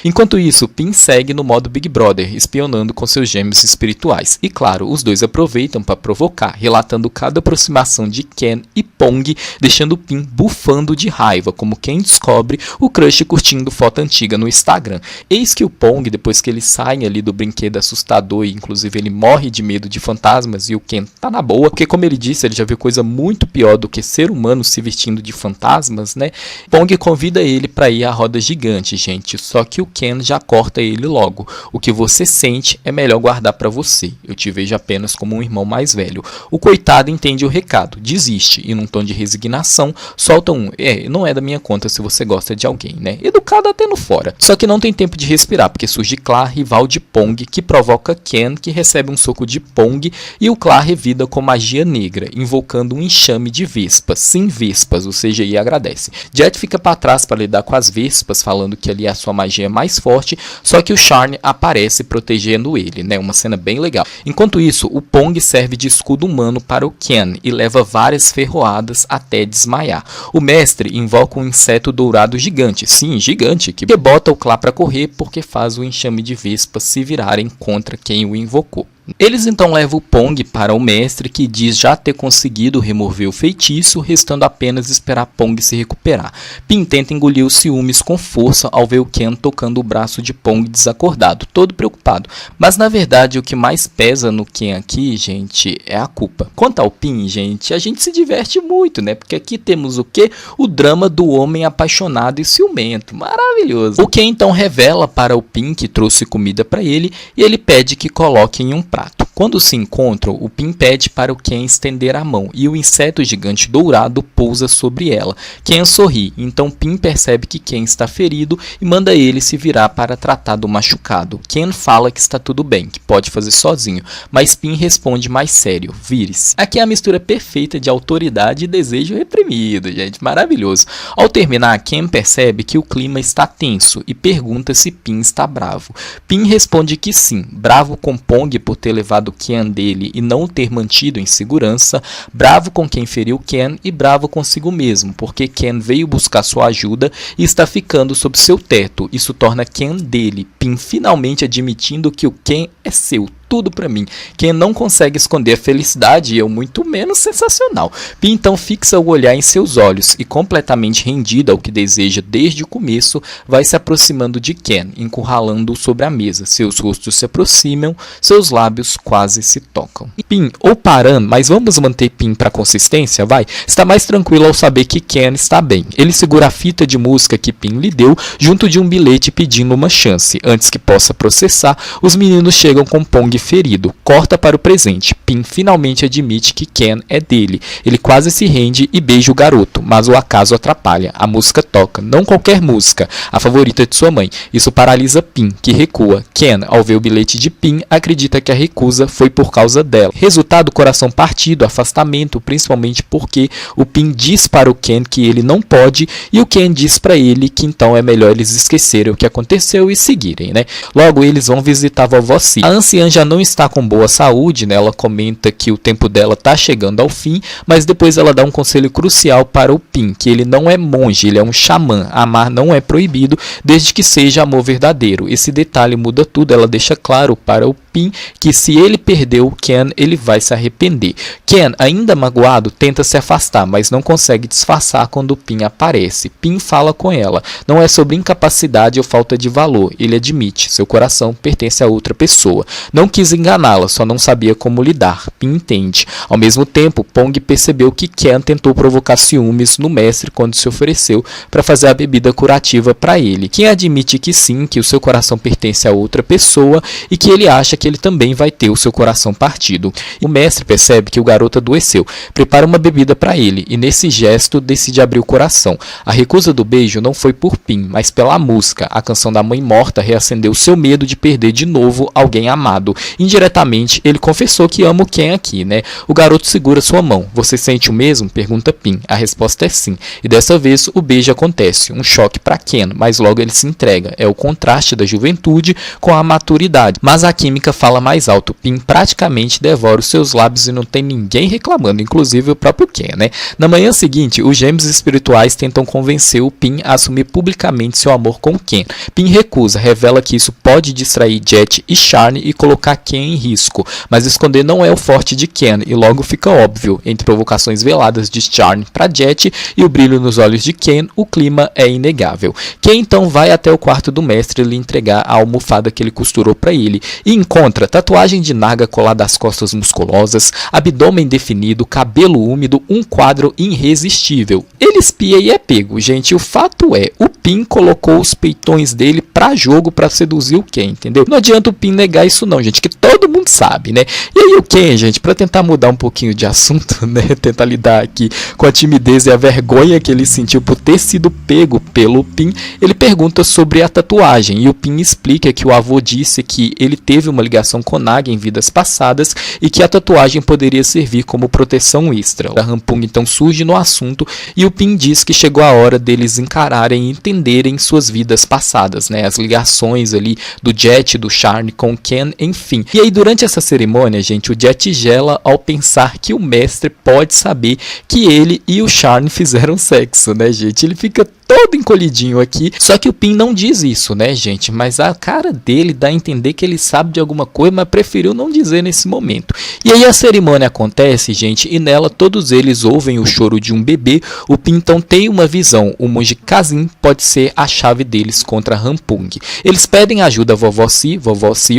Enquanto isso, Pim segue no modo Big Brother, espionando com seus gêmeos espirituais. E claro, os dois aproveitam para provocar, relatando cada aproximação de Ken e Pong, deixando Pim bufando de raiva, como quem descobre o crush curtindo foto antiga no Instagram. Eis que o Pong, depois que eles saem ali do brinquedo assustador, e inclusive ele morre de medo de fantasmas, e o Ken tá na boa, porque, como ele disse, ele já viu coisa muito pior do que ser humano se vestindo de fantasmas, né? Pong convida ele para ir à roda gigante, gente, só que o Ken já corta ele logo. O que você sente é melhor guardar para você. Eu te vejo apenas como um irmão mais velho. O coitado entende o recado, desiste, e num tom de resignação, solta um: não é da minha conta se você gosta de alguém, né? Educado até no fora. Só que não tem tempo de respirar, porque surge Clar, rival de Pong, que provoca Ken, que recebe um soco de Pong, e o Clar revida com magia negra, invocando um enxame de vespas. Sim, vespas, o CGI agradece. Jet fica para trás para lidar com as vespas, falando que ali a sua magia é mais forte, só que o Charn aparece protegendo ele, né? Uma cena bem legal. Enquanto isso, o Pong serve de escudo humano para o Ken e leva várias ferroadas até desmaiar. O mestre invoca um inseto dourado gigante, sim, gigante, que bota o Clar para correr porque faz o enxame de vespas se virarem contra quem o invocou. Eles então levam o Pong para o mestre, que diz já ter conseguido remover o feitiço, restando apenas esperar Pong se recuperar. Pin tenta engolir os ciúmes com força ao ver o Ken tocando o braço de Pong desacordado, todo preocupado. Mas na verdade o que mais pesa no Ken aqui, gente, é a culpa. Quanto ao Pin, gente, a gente se diverte muito, né? Porque aqui temos o quê? O drama do homem apaixonado e ciumento. Maravilhoso. O Ken então revela para o Pin que trouxe comida para ele e ele pede que coloque em um prato. Quando se encontram, o Pin pede para o Ken estender a mão e o inseto gigante dourado pousa sobre ela. Ken sorri, então Pin percebe que Ken está ferido e manda ele se virar para tratar do machucado. Ken fala que está tudo bem, que pode fazer sozinho, mas Pin responde mais sério: vire-se. Aqui é a mistura perfeita de autoridade e desejo reprimido, gente, maravilhoso. Ao terminar, Ken percebe que o clima está tenso e pergunta se Pin está bravo. Pin responde que sim, bravo com Pong por ter levado Ken dele e não o ter mantido em segurança, bravo com quem feriu Ken e bravo consigo mesmo, porque Ken veio buscar sua ajuda e está ficando sob seu teto. Isso torna Ken dele. Pin finalmente admitindo que o Ken é seu. Tudo pra mim. Ken não consegue esconder a felicidade e eu muito menos. Sensacional. Pin então fixa o olhar em seus olhos e, completamente rendida ao que deseja desde o começo, vai se aproximando de Ken, encurralando-o sobre a mesa. Seus rostos se aproximam, seus lábios quase se tocam. Pin, ou parando, mas vamos manter Pin pra consistência, vai? Está mais tranquilo ao saber que Ken está bem. Ele segura a fita de música que Pin lhe deu, junto de um bilhete pedindo uma chance. Antes que possa processar, os meninos chegam com Pong ferido. Corta para o presente. Pin finalmente admite que Ken é dele. Ele quase se rende e beija o garoto, mas o acaso atrapalha. A música toca, não qualquer música, a favorita de sua mãe. Isso paralisa Pin, que recua. Ken, ao ver o bilhete de Pin, acredita que a recusa foi por causa dela. Resultado: coração partido, afastamento, principalmente porque o Pin diz para o Ken que ele não pode e o Ken diz para ele que então é melhor eles esquecerem o que aconteceu e seguirem, né? Logo eles vão visitar a vovó Si. A anciã já não está com boa saúde, né? Ela comenta que o tempo dela está chegando ao fim, mas depois ela dá um conselho crucial para o Pin, que ele não é monge, ele é um xamã. Amar não é proibido, desde que seja amor verdadeiro. Esse detalhe muda tudo. Ela deixa claro para o Pin que se ele perder o Ken, ele vai se arrepender. Ken, ainda magoado, tenta se afastar, mas não consegue disfarçar quando o Pin aparece. Pin fala com ela. Não é sobre incapacidade ou falta de valor. Ele admite, seu coração pertence a outra pessoa. Não quis enganá-la, só não sabia como lidar. Pin entende. Ao mesmo tempo, Pong percebeu que Ken tentou provocar ciúmes no mestre quando se ofereceu para fazer a bebida curativa para ele. Ken admite que sim, que o seu coração pertence a outra pessoa e que ele acha que ele também vai ter o seu coração partido. O mestre percebe que o garoto adoeceu, prepara uma bebida para ele e nesse gesto decide abrir o coração. A recusa do beijo não foi por Pin, mas pela música. A canção da mãe morta reacendeu seu medo de perder de novo alguém amado. Indiretamente, ele confessou que ama o Ken aqui, né? O garoto segura sua mão. Você sente o mesmo? Pergunta Pin. A resposta é sim. E dessa vez o beijo acontece. Um choque para Ken, mas logo ele se entrega. É o contraste da juventude com a maturidade. Mas a química fala mais alto. Pin praticamente devora os seus lábios e não tem ninguém reclamando, inclusive o próprio Ken, né? Na manhã seguinte, os gêmeos espirituais tentam convencer o Pin a assumir publicamente seu amor com Ken. Pin recusa, revela que isso pode distrair Jet e Charne e colocar Ken em risco, mas esconder não é o forte de Ken e logo fica óbvio. Entre provocações veladas de Charne para Jet e o brilho nos olhos de Ken, o clima é inegável. Ken então vai até o quarto do mestre lhe entregar a almofada que ele costurou para ele e encontra tatuagem de naga colada às costas musculosas, abdômen definido, cabelo úmido, um quadro irresistível. Ele espia e é pego. Gente, o fato é, o Pin colocou os peitões dele pra jogo pra seduzir o Ken, entendeu? Não adianta o Pin negar isso não, gente, que todo mundo sabe, né? E aí o Ken, gente, pra tentar mudar um pouquinho de assunto, né, tentar lidar aqui com a timidez e a vergonha que ele sentiu por ter sido pego pelo Pin, ele pergunta sobre a tatuagem e o Pin explica que o avô disse que ele teve uma ligação com Naga em vidas passadas e que a tatuagem poderia servir como proteção extra. A Rampung então surge no assunto e o Pin diz que chegou a hora deles encararem e entenderem suas vidas passadas, né? As ligações ali do Jet, do Charne com Ken, enfim. E aí durante essa cerimônia, gente, o Jet gela ao pensar que o mestre pode saber que ele e o Charne fizeram sexo, né, gente? Ele fica todo encolhidinho aqui, só que o Pin não diz isso, né, gente? Mas a cara dele dá a entender que ele sabe de alguma alguma coisa, mas preferiu não dizer nesse momento. E aí a cerimônia acontece, gente, e nela todos eles ouvem o choro de um bebê. O Pin então tem uma visão, o monge Kazim pode ser a chave deles contra Rampung. Eles pedem ajuda a vovó Si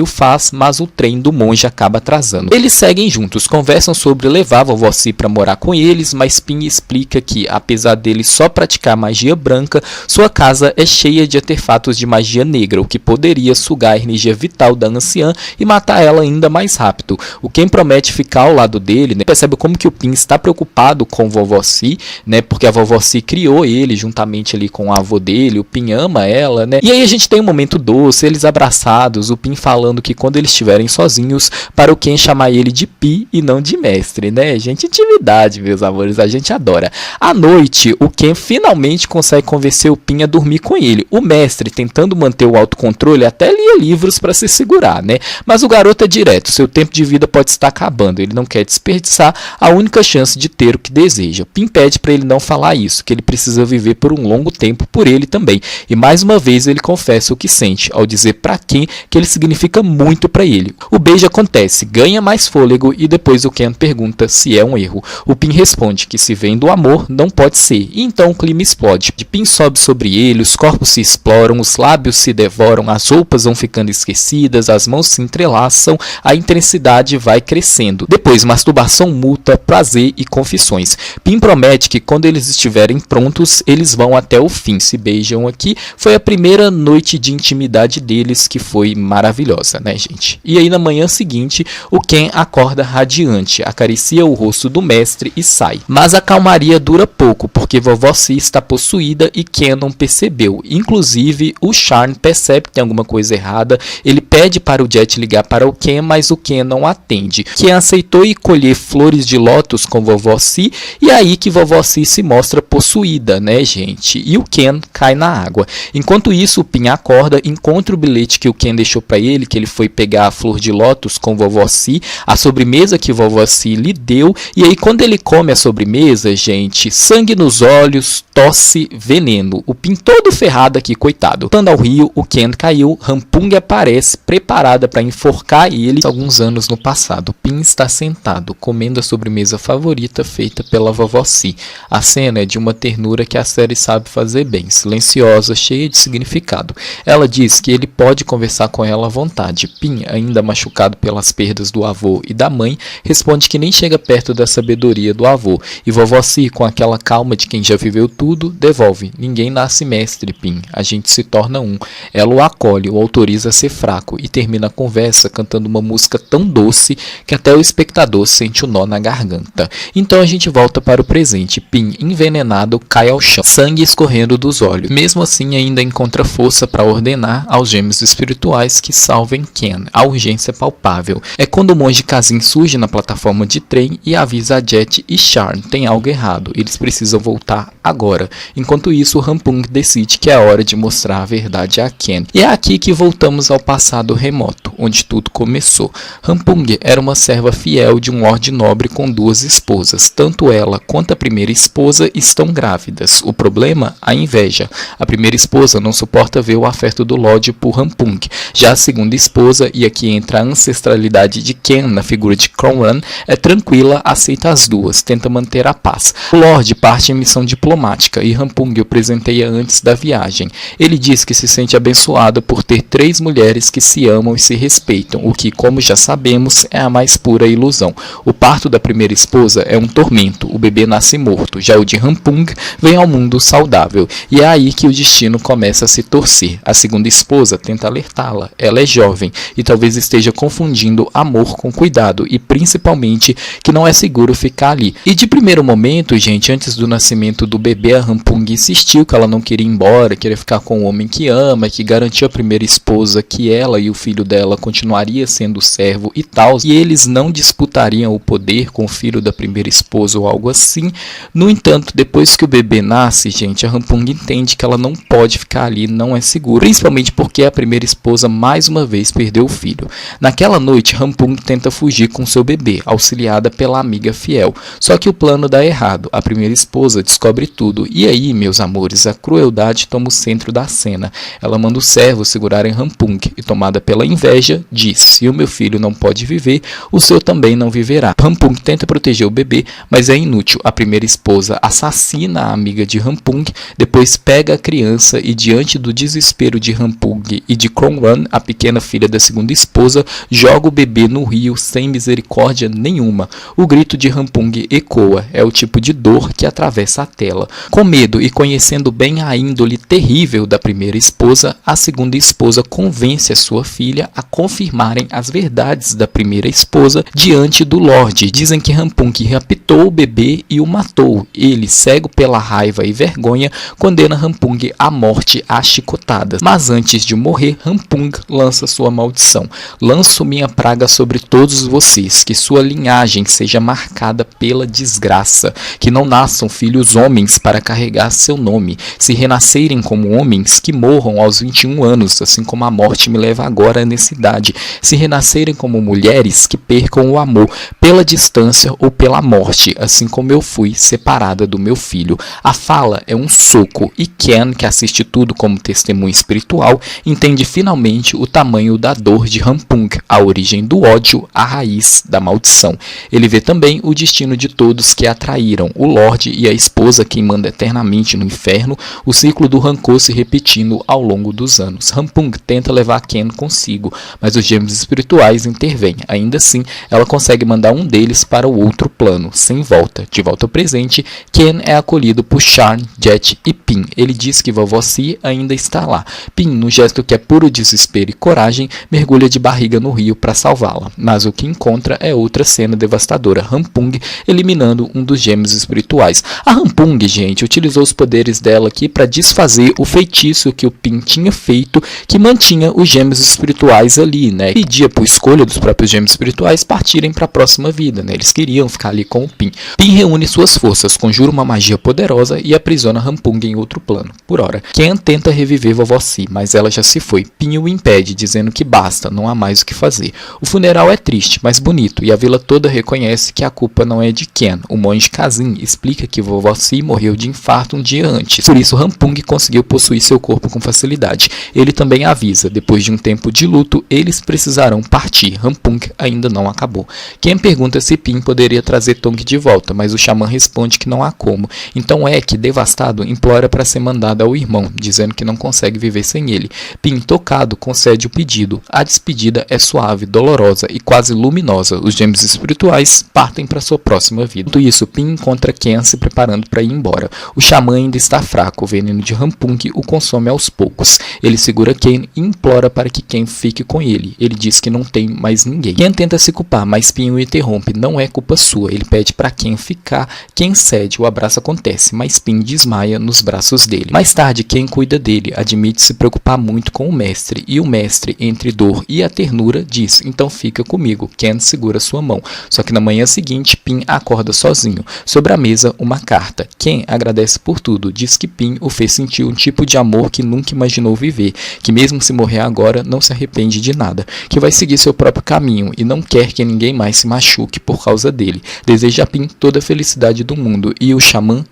o faz, mas o trem do monge acaba atrasando. Eles seguem juntos, conversam sobre levar a vovó Si para morar com eles, mas Pin explica que, apesar dele só praticar magia branca, sua casa é cheia de artefatos de magia negra, o que poderia sugar a energia vital da anciã e matar ela ainda mais rápido. O Ken promete ficar ao lado dele, né? Percebe como que o Pin está preocupado com vovó Si, né? Porque a vovó Si criou ele juntamente ali com o avô dele, o Pin ama ela, né? E aí a gente tem um momento doce, eles abraçados, o Pin falando que quando eles estiverem sozinhos, para o Ken chamar ele de Pi e não de mestre, né? Gente, intimidade, meus amores, a gente adora. À noite, o Ken finalmente consegue convencer o Pin a dormir com ele. O mestre, tentando manter o autocontrole, até lia livros para se segurar, né? Mas o garoto é direto, seu tempo de vida pode estar acabando, ele não quer desperdiçar a única chance de ter o que deseja. Pin pede para ele não falar isso, que ele precisa viver por um longo tempo por ele também. E mais uma vez ele confessa o que sente, ao dizer para Ken que ele significa muito para ele. O beijo acontece, ganha mais fôlego e depois o Ken pergunta se é um erro. O Pin responde que se vem do amor, não pode ser. E então o clima explode. Pin sobe sobre ele, os corpos se exploram, os lábios se devoram, as roupas vão ficando esquecidas, as mãos se entrelaçam, a intensidade vai crescendo. Depois, masturbação mútua, prazer e confissões. Pin promete que quando eles estiverem prontos, eles vão até o fim, se beijam aqui. Foi a primeira noite de intimidade deles que foi maravilhosa, né, gente? E aí na manhã seguinte, o Ken acorda radiante, acaricia o rosto do mestre e sai. Mas a calmaria dura pouco, porque vovó Si está possuída e Ken não percebeu. Inclusive, o Sharn percebe que tem alguma coisa errada, ele pede para o Jet ligar para o Ken, mas o Ken não atende. Ken aceitou ir colher flores de lótus com vovó Si, e é aí que vovó Si se mostra possuída, né, gente? E o Ken cai na água. Enquanto isso, o Pin acorda, encontra o bilhete que o Ken deixou para ele, que ele foi pegar a flor de lótus com vovó Si, a sobremesa que vovó Si lhe deu, e aí quando ele come a sobremesa, gente, sangue nos olhos, tosse, veneno. O Pin todo ferrado aqui, coitado. Voltando ao rio, o Ken caiu, Rampung aparece, preparada para enforcar ele. Alguns anos no passado, o Pin está sentado, comendo a sobremesa favorita feita pela vovó Si. A cena é de uma ternura que a série sabe fazer bem, silenciosa, cheia de significado. Ela diz que ele pode conversar com ela à vontade. Pin, ainda machucado pelas perdas do avô e da mãe, responde que nem chega perto da sabedoria do avô. E vovó Si, com aquela calma de quem já viveu tudo, devolve: ninguém nasce mestre, Pin, a gente se torna um. Ela o acolhe, o autoriza a ser fraco e termina a conversa cantando uma música tão doce que até o espectador sente o nó na garganta. Então a gente volta para o presente. Pin, envenenado, cai ao chão, sangue escorrendo dos olhos. Mesmo assim, ainda encontra força para ordenar aos gêmeos espirituais que salvem Ken. A urgência é palpável. É quando o monge Kazim surge na plataforma de trem e avisa a Jet e Sharn: tem algo errado, eles precisam voltar agora. Enquanto isso, Rampung decide que é hora de mostrar a verdade a Ken. E é aqui que voltamos ao passado remoto, onde tudo começou. Rampung era uma serva fiel de um lorde nobre com duas esposas. Tanto ela quanto a primeira esposa estão grávidas. O problema? A inveja. A primeira esposa não suporta ver o afeto do lorde por Rampung. Já a segunda esposa, e aqui entra a ancestralidade de Ken na figura de Kronran, é tranquila, aceita as duas, tenta manter a paz. O lorde parte em missão diplomática e Rampung o presenteia antes da viagem. Ele diz que se sente abençoado por ter 3 mulheres que se amam e se respeitam, o que, como já sabemos, é a mais pura ilusão. O parto da primeira esposa é um tormento, o bebê nasce morto, já o de Rampung vem ao mundo saudável, e é aí que o destino começa a se torcer. A segunda esposa tenta alertá-la, ela é jovem e talvez esteja confundindo amor com cuidado, e principalmente que não é seguro ficar ali. E de primeiro momento, gente, antes do nascimento do bebê, a Rampung insistiu que ela não queria ir embora, queria ficar com o homem que ama, que garantiu a primeira esposa que ela e o filho dela continuaria sendo servo e tal, e eles não disputariam o poder com o filho da primeira esposa ou algo assim. No entanto, depois que o bebê nasce, gente, a Rampung entende que ela não pode ficar ali, não é seguro, principalmente porque a primeira esposa mais uma vez perdeu o filho. Naquela noite, Rampung tenta fugir com seu bebê, auxiliada pela amiga fiel, só que o plano dá errado, a primeira esposa descobre tudo, e aí, meus amores, a crueldade toma o centro da cena. Ela manda o servo segurarem Rampung, e tomada pela inveja, misericórdia diz: se o meu filho não pode viver, o seu também não viverá. Rampung tenta proteger o bebê, mas é inútil. A primeira esposa assassina a amiga de Rampung, depois pega a criança e, diante do desespero de Rampung e de Kronwan, a pequena filha da segunda esposa, joga o bebê no rio sem misericórdia nenhuma. O grito de Rampung ecoa, é o tipo de dor que atravessa a tela. Com medo e conhecendo bem a índole terrível da primeira esposa, a segunda esposa convence a sua filha a confirmarem as verdades da primeira esposa diante do Lorde. Dizem que Rampung raptou o bebê e o matou. Ele, cego pela raiva e vergonha, condena Rampung à morte às chicotadas. Mas antes de morrer, Rampung lança sua maldição: lanço minha praga sobre todos vocês, que sua linhagem seja marcada pela desgraça, que não nasçam filhos homens para carregar seu nome. Se renascerem como homens, que morram aos 21 anos, assim como a morte me leva agora nessa idade. Se renascerem como mulheres, que percam o amor pela distância ou pela morte, assim como eu fui separada do meu filho. A fala é um soco, e Ken, que assiste tudo como testemunha espiritual, entende finalmente o tamanho da dor de Rampung, a origem do ódio, a raiz da maldição. Ele vê também o destino de todos que a traíram, o Lorde e a esposa queimando eternamente no inferno, o ciclo do rancor se repetindo ao longo dos anos. Rampung tenta levar Ken consigo, mas os gêmeos espirituais intervêm. Ainda assim, ela consegue mandar um deles para o outro plano, sem volta. De volta ao presente, Ken é acolhido por Sharn, Jet e Pin. Ele diz que vovó Si ainda está lá. Pin, num gesto que é puro desespero e coragem, mergulha de barriga no rio para salvá-la. Mas o que encontra é outra cena devastadora: Rampung eliminando um dos gêmeos espirituais. A Rampung, gente, utilizou os poderes dela aqui para desfazer o feitiço que o Pin tinha feito, que mantinha os gêmeos espirituais ali, né? Pedia por escolha dos próprios gêmeos espirituais partirem para a próxima vida, né? Eles queriam ficar ali com o Pin. Pin reúne suas forças, conjura uma magia poderosa e aprisiona Rampung em outro plano. Por ora, Ken tenta reviver vovó Si, mas ela já se foi. Pin o impede, dizendo que basta, não há mais o que fazer. O funeral é triste, mas bonito, e a vila toda reconhece que a culpa não é de Ken. O monge Kazin explica que vovó Si morreu de infarto um dia antes, por isso Rampung conseguiu possuir seu corpo com facilidade. Ele também avisa: depois de um tempo de luto, eles precisarão partir. Rampung ainda não acabou. Ken pergunta se Pin poderia trazer Tong de volta, mas o xamã responde que não há como. Então Ek, devastado, implora para ser mandado ao irmão, dizendo que não consegue viver sem ele. Pin, tocado, concede o pedido. A despedida é suave, dolorosa e quase luminosa. Os gêmeos espirituais partem para sua próxima vida. Enquanto isso, Pin encontra Ken se preparando para ir embora. O xamã ainda está fraco, o veneno de Rampung o consome aos poucos. Ele segura Ken e implora para que Ken fique com ele. Ele diz que não tem mais ninguém. Ken tenta se culpar, mas Pin o interrompe: não é culpa sua. Ele pede para Ken ficar. Ken cede, o abraço acontece, mas Pin desmaia nos braços dele. Mais tarde, Ken cuida dele, admite se preocupar muito com o mestre, e o mestre, entre dor e a ternura, diz: então fica comigo. Ken segura sua mão. Só que na manhã seguinte, Pin acorda sozinho. Sobre a mesa, uma carta. Ken agradece por tudo, diz que Pin o fez sentir um tipo de amor que nunca imaginou viver, que mesmo se morrer agora, não se arrepende de nada, que vai seguir seu próprio caminho e não quer que ninguém mais se machuque por causa dele. Deseja a Pin toda a felicidade do mundo, e o xamã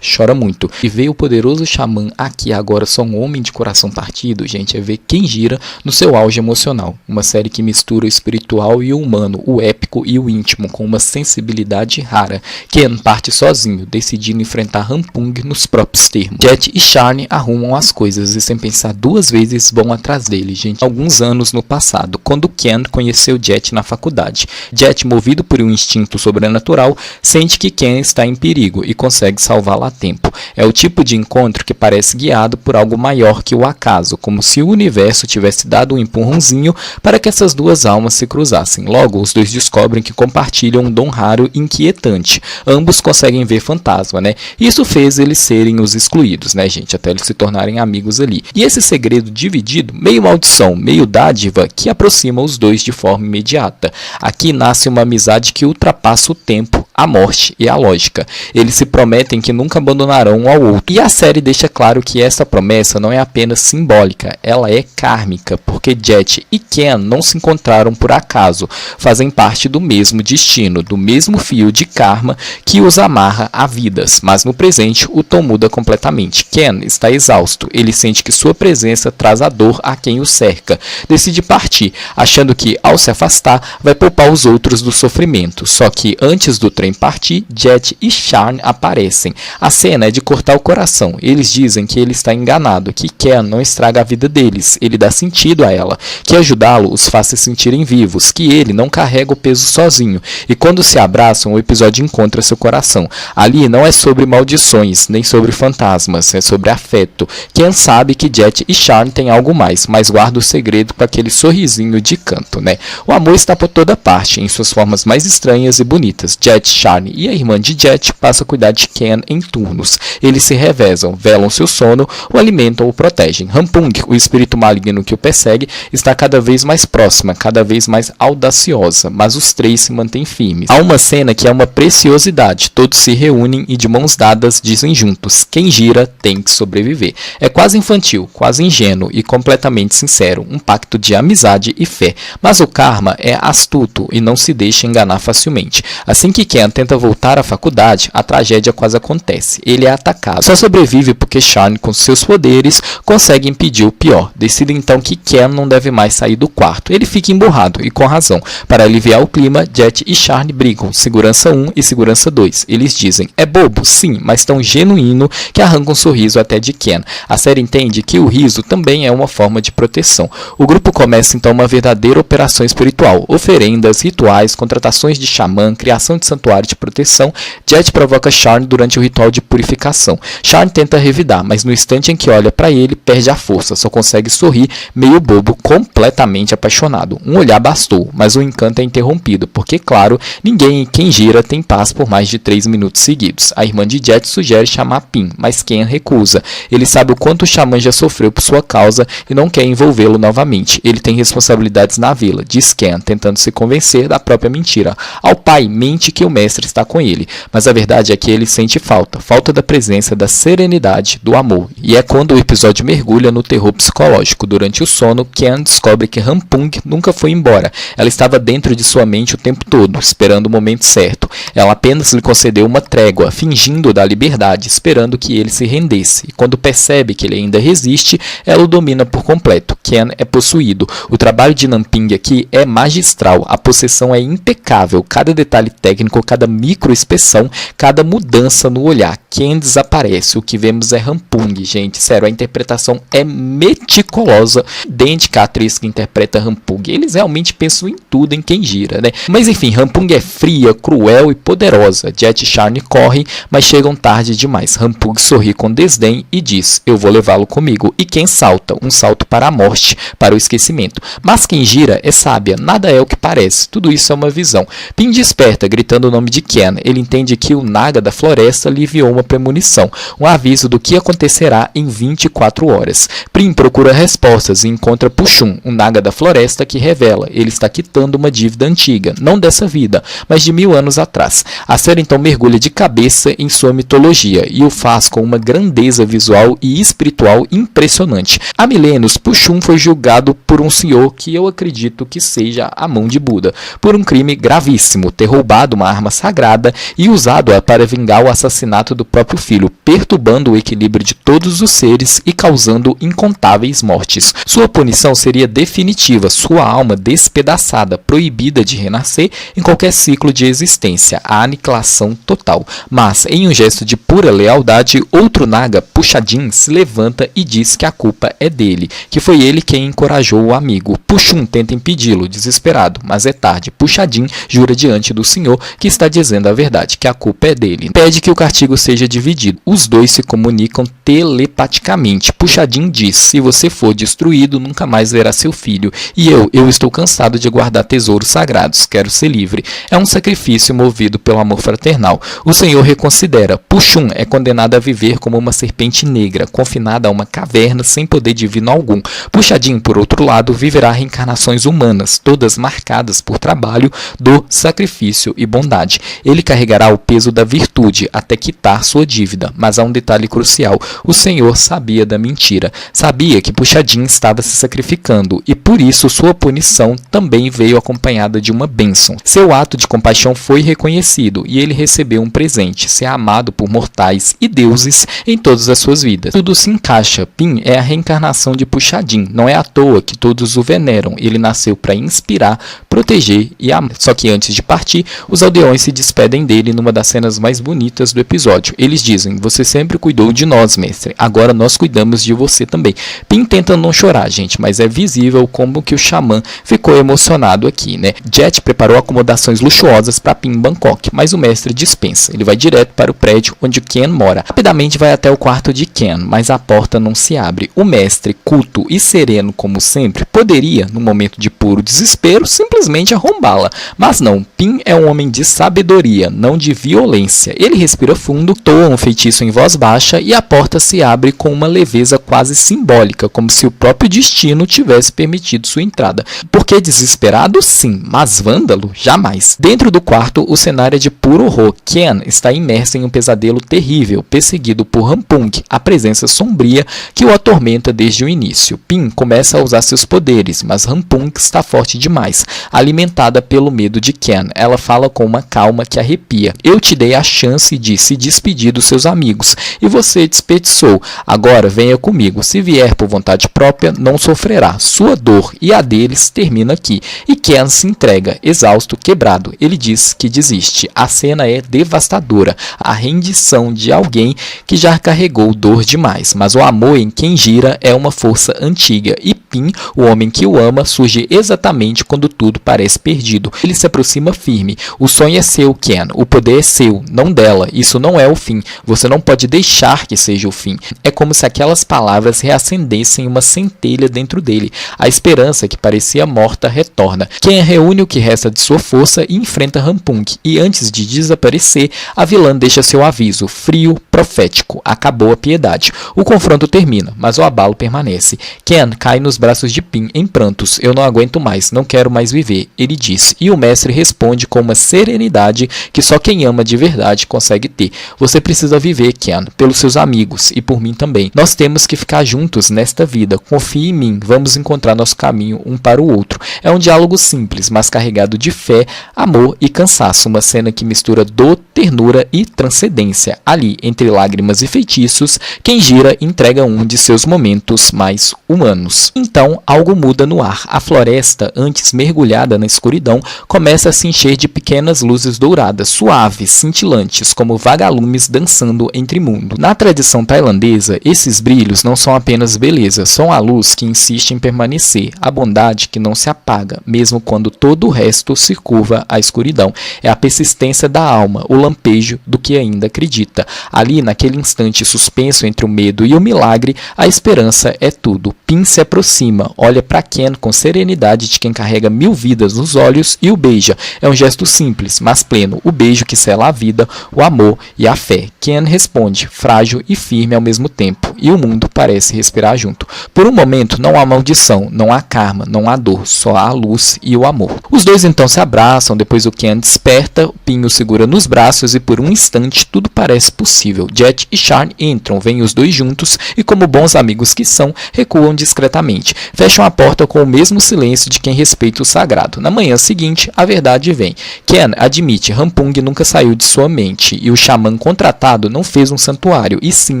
chora muito. E ver o poderoso xamã aqui agora só um homem de coração partido, gente, é ver quem gira no seu auge emocional. Uma série que mistura o espiritual e o humano, o épico e o íntimo, com uma sensibilidade rara. Ken parte sozinho, decidindo enfrentar Rampung nos próprios termos. Jet e Sharn arrumam as coisas e, sem pensar duas vezes, vão atrás dele, gente. Alguns anos no passado, quando Ken conheceu Jet na faculdade. Jet, movido por um instinto sobrenatural, sente que Ken está em perigo e consegue salvá-lo a tempo. É o tipo de encontro que parece guiado por algo maior que o acaso, como se o universo tivesse dado um empurrãozinho para que essas duas almas se cruzassem. Logo, os dois descobrem que compartilham um dom raro e inquietante. Ambos conseguem ver fantasma, né? Isso fez eles serem os excluídos, né, gente? Até eles se tornarem amigos ali. E esse segredo dividido, meio maldição, meio dádiva, que aproxima os dois de forma imediata. Aqui nasce uma amizade que ultrapassa o tempo, a morte e a lógica. Eles se prometem que nunca abandonarão um ao outro. E a série deixa claro que essa promessa não é apenas simbólica, ela é kármica, porque Jet e Ken não se encontraram por acaso, fazem parte do mesmo destino, do mesmo fio de karma que os amarra a vidas. Mas no presente, o tom muda completamente. Ken está exausto, ele sente que sua presença traz a dor a quem o cerca. Decide partir, achando que, ao se afastar, vai poupar os outros do sofrimento. Só que, antes do trem partir, Jet e Sharn aparecem. A cena é de cortar o coração. Eles dizem que ele está enganado, que Ken não estraga a vida deles, ele dá sentido a ela, que ajudá-lo os faz se sentirem vivos, que ele não carrega o peso sozinho. E quando se abraçam, o episódio encontra seu coração. Ali não é sobre maldições, nem sobre fantasmas, é sobre afeto. Ken sabe que Jet e Sharn têm algo mais, mas guarda o segredo com aquele sorrisinho de canto, né? O amor está por toda parte, em suas formas mais estranhas e bonitas. Jet, Sharn e a irmã de Jet passam a cuidar de Ken em turnos. Eles se revezam, velam seu sono, o alimentam ou o protegem. Rampung, o espírito maligno que o persegue, está cada vez mais próxima, cada vez mais audaciosa, mas os três se mantêm firmes. Há uma cena que é uma preciosidade, todos se reúnem e de mãos dadas dizem juntos, quem gira tem que sobreviver. É quase infantil, quase ingênuo e completamente sincero, um pacto de amizade e fé, mas o karma é astuto e não se deixa enganar facilmente. Assim que Ken tenta voltar à faculdade, a tragédia quase acontece, ele é atacado. Só sobrevive porque Sharn, com seus poderes, consegue impedir o pior. Decide então que Ken não deve mais sair do quarto. Ele fica emburrado, e com razão. Para aliviar o clima, Jet e Sharn brigam, segurança 1 e segurança 2. Eles dizem, é bobo, sim, mas tão genuíno que arranca um sorriso até de Ken. A série entende que o riso também é uma forma de proteção. O grupo começa então uma verdadeira operação espiritual. Oferendas, rituais, contratações de xamã, criação de santuário de proteção. Jet provoca Sharn durante o ritual de purificação. Sharn tenta revidar, mas no instante em que olha para ele, perde a força, só consegue sorrir, meio bobo, completamente apaixonado. Um olhar bastou, mas o encanto é interrompido, porque, claro, ninguém em quem gira tem paz por mais de 3 minutos seguidos. A irmã de Jet sugere chamar Pin, mas Ken recusa. Ele sabe o quanto o xamã já sofreu por sua causa e não quer envolvê-lo novamente. Ele tem responsabilidades na vila, diz Ken, tentando se convencer da própria mentira. Ao pai, mente que o mestre está com ele, mas a verdade é que ele sente falta da presença, da serenidade, do amor. E é quando o episódio mergulha no terror psicológico. Durante o sono, Ken descobre que Rampung nunca foi embora. Ela estava dentro de sua mente o tempo todo, esperando o momento certo. Ela apenas lhe concedeu uma trégua, fingindo dar liberdade, esperando que ele se rendesse. E quando percebe que ele ainda resiste, ela o domina por completo. Ken é possuído. O trabalho de Namping aqui é magistral. A possessão é impecável. Cada detalhe técnico, cada microexpressão, cada mudança no olhar. Ken desaparece. O que vemos é Rampung, gente. Sério, a interpretação é meticulosa, idêntica à atriz que interpreta Rampung. Eles realmente pensam em tudo, em quem gira, né? Mas enfim, Rampung é fria, cruel e poderosa. Jet e Sharn correm, mas chegam tarde demais. Rampung sorri com desdém e diz, eu vou levá-lo comigo. E Ken salta, um salto para a morte, para o esquecimento. Mas quem gira é sábia, nada é o que parece. Tudo isso é uma visão. Pin desperta, gritando o nome de Ken. Ele entende que o Naga da floresta lhe enviou uma premonição, um aviso do que acontecerá em 24 horas. Pin procura respostas e encontra Pushun, um Naga da floresta, que revela, ele está quitando uma dívida antiga, não dessa vida, mas de 1000 anos atrás. A série então mergulha de cabeça em sua mitologia e o faz com uma grandeza visual e espiritual impressionante. Há milênios, Pushun foi julgado por um senhor que eu acredito que seja a mão de Buda, por um crime gravíssimo, ter roubado uma arma sagrada e usado-a para vingar o assassinato do próprio filho, perturbando o equilíbrio de todos os seres e causando incontáveis mortes. Sua punição seria definitiva, sua alma despedaçada, proibida de renascer em qualquer ciclo de existência, a aniquilação total. Mas, em um gesto de pura lealdade, outro Naga, Pushadin, se levanta e diz que a culpa é dele, que foi ele quem encorajou o amigo. Pushun tenta impedi-lo, desesperado, mas é tarde. Pushadin jura diante do senhor que está dizendo a verdade, que a culpa é dele. Pede que o castigo seja dividido. Os dois se comunicam telepaticamente. Pushadin diz, se você for destruído, nunca mais verá seu filho. E eu estou cansado de guardar tesouros sagrados, quero ser livre. É um sacrifício movido pelo amor fraternal. O senhor reconsidera. Pushun é condenado a viver como uma serpente negra, confinada a uma caverna sem poder divino algum. Pushadin, por outro lado, viverá reencarnações humanas, todas marcadas por trabalho, dor, sacrifício e bondade. verdade. Ele carregará o peso da virtude até quitar sua dívida. Mas há um detalhe crucial. O Senhor sabia da mentira. Sabia que Puxadinho estava se sacrificando e por isso sua punição também veio acompanhada de uma bênção. Seu ato de compaixão foi reconhecido e ele recebeu um presente, ser amado por mortais e deuses em todas as suas vidas. Tudo se encaixa. Pin é a reencarnação de Puxadinho. Não é à toa que todos o veneram. Ele nasceu para inspirar, proteger e amar. Só que antes de partir, os aldeões se despedem dele numa das cenas mais bonitas do episódio. Eles dizem: você sempre cuidou de nós, mestre. Agora nós cuidamos de você também. Pin tenta não chorar, gente, mas é visível como que o xamã ficou emocionado aqui, né? Jet preparou acomodações luxuosas para Pin em Bangkok, mas o mestre dispensa. Ele vai direto para o prédio onde Ken mora. Rapidamente vai até o quarto de Ken, mas a porta não se abre. O mestre, culto e sereno como sempre, poderia, no momento de puro desespero, simplesmente arrombá-la. Mas não, Pin é um homem de sabedoria, não de violência. Ele respira fundo, toa um feitiço em voz baixa e a porta se abre com uma leveza quase simbólica, como se o próprio destino tivesse permitido sua entrada. Por que desesperado? Sim, mas vândalo? Jamais. Dentro do quarto, o cenário é de puro horror. Ken está imerso em um pesadelo terrível, perseguido por Rampung, a presença sombria que o atormenta desde o início. Pin começa a usar seus poderes, mas Rampung está forte demais. Alimentada pelo medo de Ken, ela fala com uma calma que arrepia. Eu te dei a chance de se despedir dos seus amigos, e você desperdiçou. Agora venha comigo. Se vier por vontade própria, não sofrerá. Sua dor e a deles termina aqui. E Ken se entrega, exausto, quebrado. Ele diz que desiste. A cena é devastadora. A rendição de alguém que já carregou dor demais. Mas o amor em quem gira é uma força antiga. E Pin, o homem que o ama, surge exatamente quando tudo parece perdido. Ele se aproxima firme. O sonho é seu, Ken. O poder é seu, não dela. Isso não é o fim. Você não pode deixar que seja o fim. É como se aquelas palavras reacendessem uma centelha dentro dele. A esperança que parecia morta retorna. Ken reúne o que resta de sua força e enfrenta Rampung. E antes de desaparecer, a vilã deixa seu aviso, frio, profético. Acabou a piedade. O confronto termina, mas o abalo permanece. Ken cai nos braços de Pin em prantos. Eu não aguento mais, não quero mais viver, ele diz. E o mestre responde com uma serenidade que só quem ama de verdade consegue ter. Você precisa viver, Ken, pelos seus amigos e por mim também. Nós temos que ficar juntos nesta vida. Confie em mim, vamos encontrar nosso caminho um para o outro. É um diálogo simples, mas carregado de fé, amor e cansaço. Uma cena que mistura dor, ternura e transcendência. Ali, entre lágrimas e feitiços, quem gira entrega um de seus momentos mais humanos. Então, algo muda no ar. A floresta, antes mergulhada na escuridão, começa a se encher de pequenas luzes douradas, suaves, cintilantes, como vagalumes dançando entre mundos. Na tradição tailandesa, esses brilhos não são apenas beleza, são a luz que insiste em permanecer, a bondade que não se apaga, mesmo quando todo o resto se curva à escuridão. É a persistência da alma, o lampejo do que ainda acredita. Ali, naquele instante suspenso entre o medo e o milagre, a esperança é tudo. Pin se aproxima, olha para Ken com serenidade de quem carrega 1000 vidas nos olhos e o beija. É um gesto simples, mas pleno, o beijo que sela a vida, o amor e a fé. Ken responde, frágil e firme ao mesmo tempo, e o mundo parece respirar junto. Por um momento não há maldição, não há karma, não há dor, só há a luz e o amor. Os dois então se abraçam, depois o Ken desperta, o Pin o segura nos braços e por um instante tudo parece possível. Jet e Charn entram, veem os dois juntos e como bons amigos que são, recuam discretamente. Fecham a porta com o mesmo silêncio de quem respeita o sagrado. Na manhã seguinte, a verdade vem. Ken admite, Rampung nunca saiu de sua mente e o xamã contratado não fez um santuário, e sim